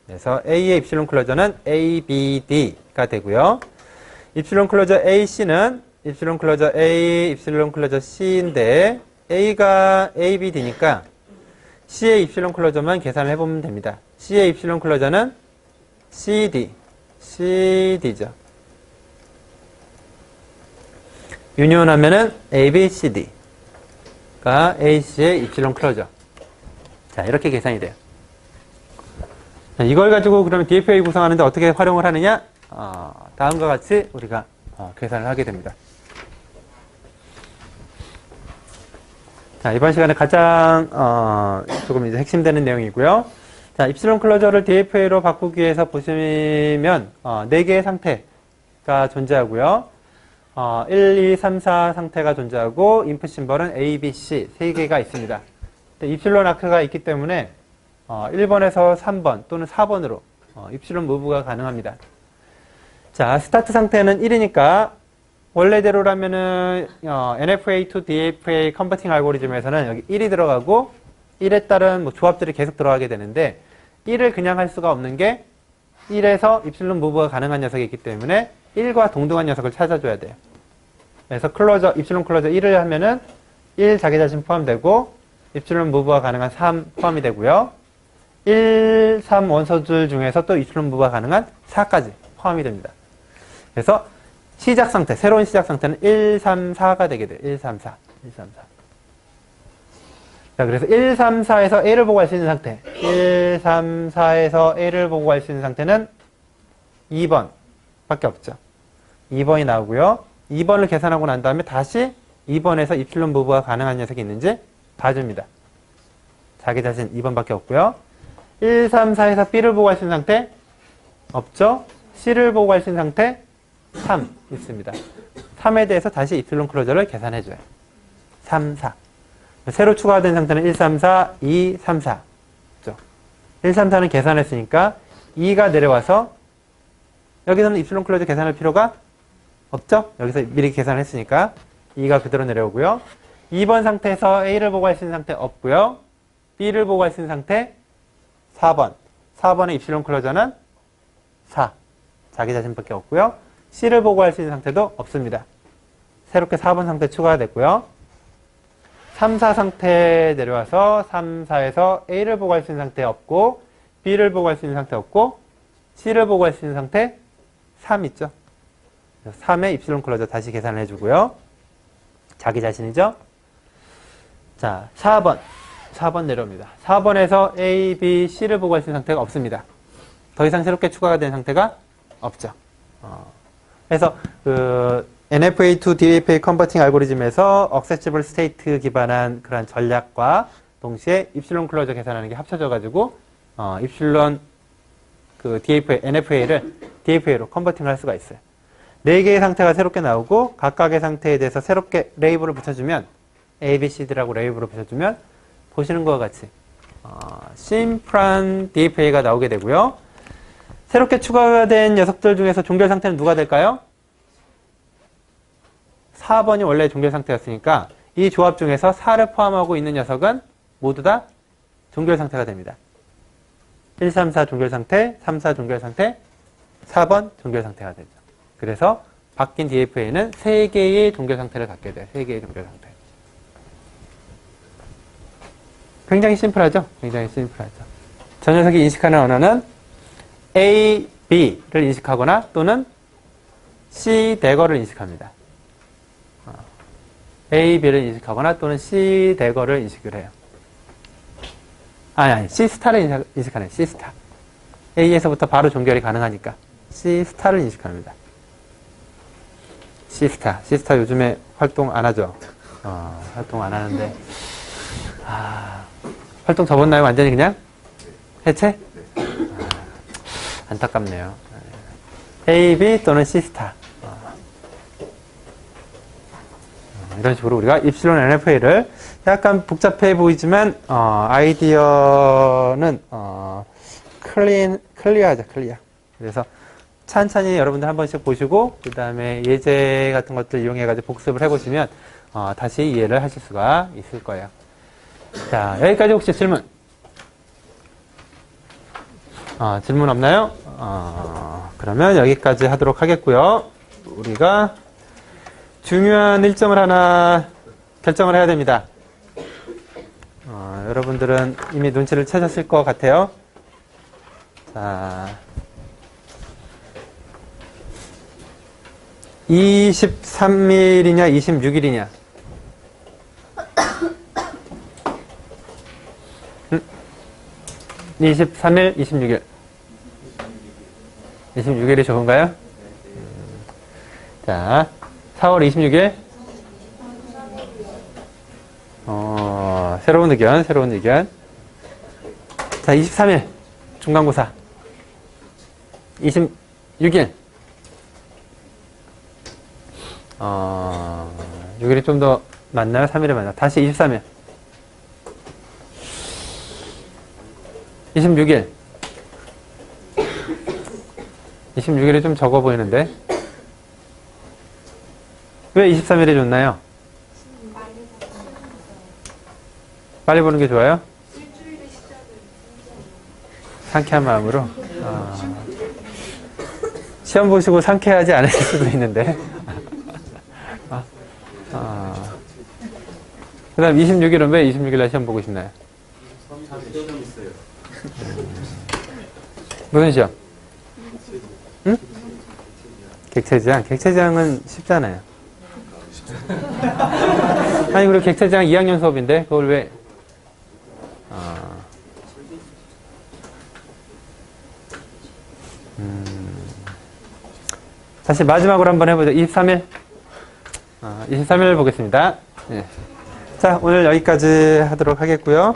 Speaker 1: 그래서 A의 입실론 클로저는 A, B, D가 되고요. 입실론 클로저 AC는 입실론 클로저 A, 입실론 클로저 C인데 A가 A, B, D니까 C의 입실론 클로저만 계산을 해보면 됩니다. C의 입실론 클로저는 CD, CD죠. 유니온하면은 A, B, C, D가 AC의 입실론 클로저. 자, 이렇게 계산이 돼요. 자, 이걸 가지고 그러면 DFA 구성하는데 어떻게 활용을 하느냐? 다음과 같이 우리가 계산을 하게 됩니다. 자, 이번 시간에 가장 조금 이제 핵심되는 내용이고요. 자, 입실론 클로저를 DFA로 바꾸기 위해서 보시면 4개의 상태가 존재하고요. 1, 2, 3, 4 상태가 존재하고 인풋 심벌은 A, B, C 3개가 있습니다. 입실론 아크가 있기 때문에 1번에서 3번 또는 4번으로 입실론 무브가 가능합니다. 자, 스타트 상태는 1이니까 원래대로라면은 NFA to DFA 컨버팅 알고리즘에서는 여기 1이 들어가고 1에 따른 뭐 조합들이 계속 들어가게 되는데 1을 그냥 할 수가 없는 게 1에서 입실론 무브가 가능한 녀석이 있기 때문에 1과 동등한 녀석을 찾아줘야 돼요. 그래서 입실론 클로저 1을 하면은 1 자기 자신 포함되고 입실론 무브가 가능한 3 포함이 되고요. 1, 3 원소들 중에서 또 입실론 무브가 가능한 4까지 포함이 됩니다. 그래서 시작 상태, 새로운 시작 상태는 1, 3, 4가 되게 돼요. 1, 3, 4. 1, 3, 4. 자, 그래서 1, 3, 4에서 A를 보고 갈 수 있는 상태. 1, 3, 4에서 A를 보고 갈 수 있는 상태는 2번 밖에 없죠. 2번이 나오고요. 2번을 계산하고 난 다음에 다시 2번에서 입실론 무브가 가능한 녀석이 있는지 봐줍니다. 자기 자신 2번밖에 없고요. 1, 3, 4에서 B를 보고 갈 수 있는 상태 없죠. C를 보고 갈 수 있는 상태 3 있습니다. 3에 대해서 다시 입실론 클로저를 계산해줘요. 3, 4. 새로 추가된 상태는 1, 3, 4, 2, 3, 4. 1, 3, 4는 계산했으니까 2가 내려와서 여기서는 입실론 클로저 계산할 필요가 없죠? 여기서 미리 계산했으니까 2가 그대로 내려오고요. 2번 상태에서 A를 보고할 수 있는 상태 없고요. B를 보고할 수 있는 상태 4번. 4번의 입실론 클로저는 4. 자기 자신밖에 없고요. C를 보고할 수 있는 상태도 없습니다. 새롭게 4번 상태 추가가 됐고요. 3, 4 상태 내려와서 3, 4에서 A를 보고할 수 있는 상태 없고 B를 보고할 수 있는 상태 없고 C를 보고할 수 있는 상태 3 있죠. 3의 입실론 클로저 다시 계산을 해주고요. 자기 자신이죠. 자, 4번. 4번 내려옵니다. 4번에서 A, B, C를 보고할 수 있는 상태가 없습니다. 더 이상 새롭게 추가가 된 상태가 없죠. 그래서 NFA to DFA 컨버팅 알고리즘에서 Accessible State 기반한 그런 전략과 동시에 입실론 클로저 계산하는 게 합쳐져가지고 입실론 NFA를 DFA로 컨버팅을 할 수가 있어요. 4개의 상태가 새롭게 나오고 각각의 상태에 대해서 새롭게 레이블을 붙여주면 A, B, C, D라고 레이블을 붙여주면 보시는 것과 같이 심플한 DFA가 나오게 되고요. 새롭게 추가가 된 녀석들 중에서 종결 상태는 누가 될까요? 4번이 원래 종결 상태였으니까 이 조합 중에서 4를 포함하고 있는 녀석은 모두 다 종결 상태가 됩니다. 1, 3, 4 종결 상태, 3, 4 종결 상태, 4번 종결 상태가 되죠. 그래서 바뀐 DFA는 3개의 종결 상태를 갖게 돼요. 3개의 종결 상태. 굉장히 심플하죠? 굉장히 심플하죠. 저 녀석이 인식하는 언어는 A, B를 인식하거나 또는 C 대거를 인식합니다. A, B를 인식하거나 또는 C 대거를 인식을 해요. 아니, C 스타를 인식하네요. C 스타. A에서부터 바로 종결이 가능하니까 C 스타를 인식합니다. C 스타 요즘에 활동 안 하죠? 활동 안 하는데 활동 접었나요? 완전히 그냥? 해체? 안타깝네요. A, B 또는 C 스타. 이런 식으로 우리가 입실론 NFA를 약간 복잡해 보이지만 아이디어는 클리어하죠. 클리어. 그래서 찬찬히 여러분들 한 번씩 보시고 그 다음에 예제 같은 것들 이용해 가지고 복습을 해보시면 다시 이해를 하실 수가 있을 거예요. 자, 여기까지 혹시 질문? 질문 없나요? 그러면 여기까지 하도록 하겠고요. 우리가 중요한 일정을 하나 결정을 해야 됩니다. 여러분들은 이미 눈치를 채셨을 것 같아요. 자, 23일이냐 26일이냐? 23일, 26일. 26일이 좋은가요? 자, 4월 26일. 새로운 의견. 자, 23일. 중간고사. 26일. 6일이 좀 더 맞나요? 3일에 맞나요? 다시 23일. 26일. 26일이 좀 적어 보이는데. 왜 23일이 좋나요? 빨리 보는 게 좋아요? 상쾌한 마음으로. 시험 보시고 상쾌하지 않으실 수도 있는데. 그 다음 26일은 왜 26일날 시험 보고 싶나요? 무슨 시험? 응? 객체지향. 객체지향은 쉽잖아요. 아니, 그리고 객체지향 2학년 수업인데, 그걸 왜, 다시 마지막으로 한번 해보죠. 23일. 23일 보겠습니다. 네. 자, 오늘 여기까지 하도록 하겠고요.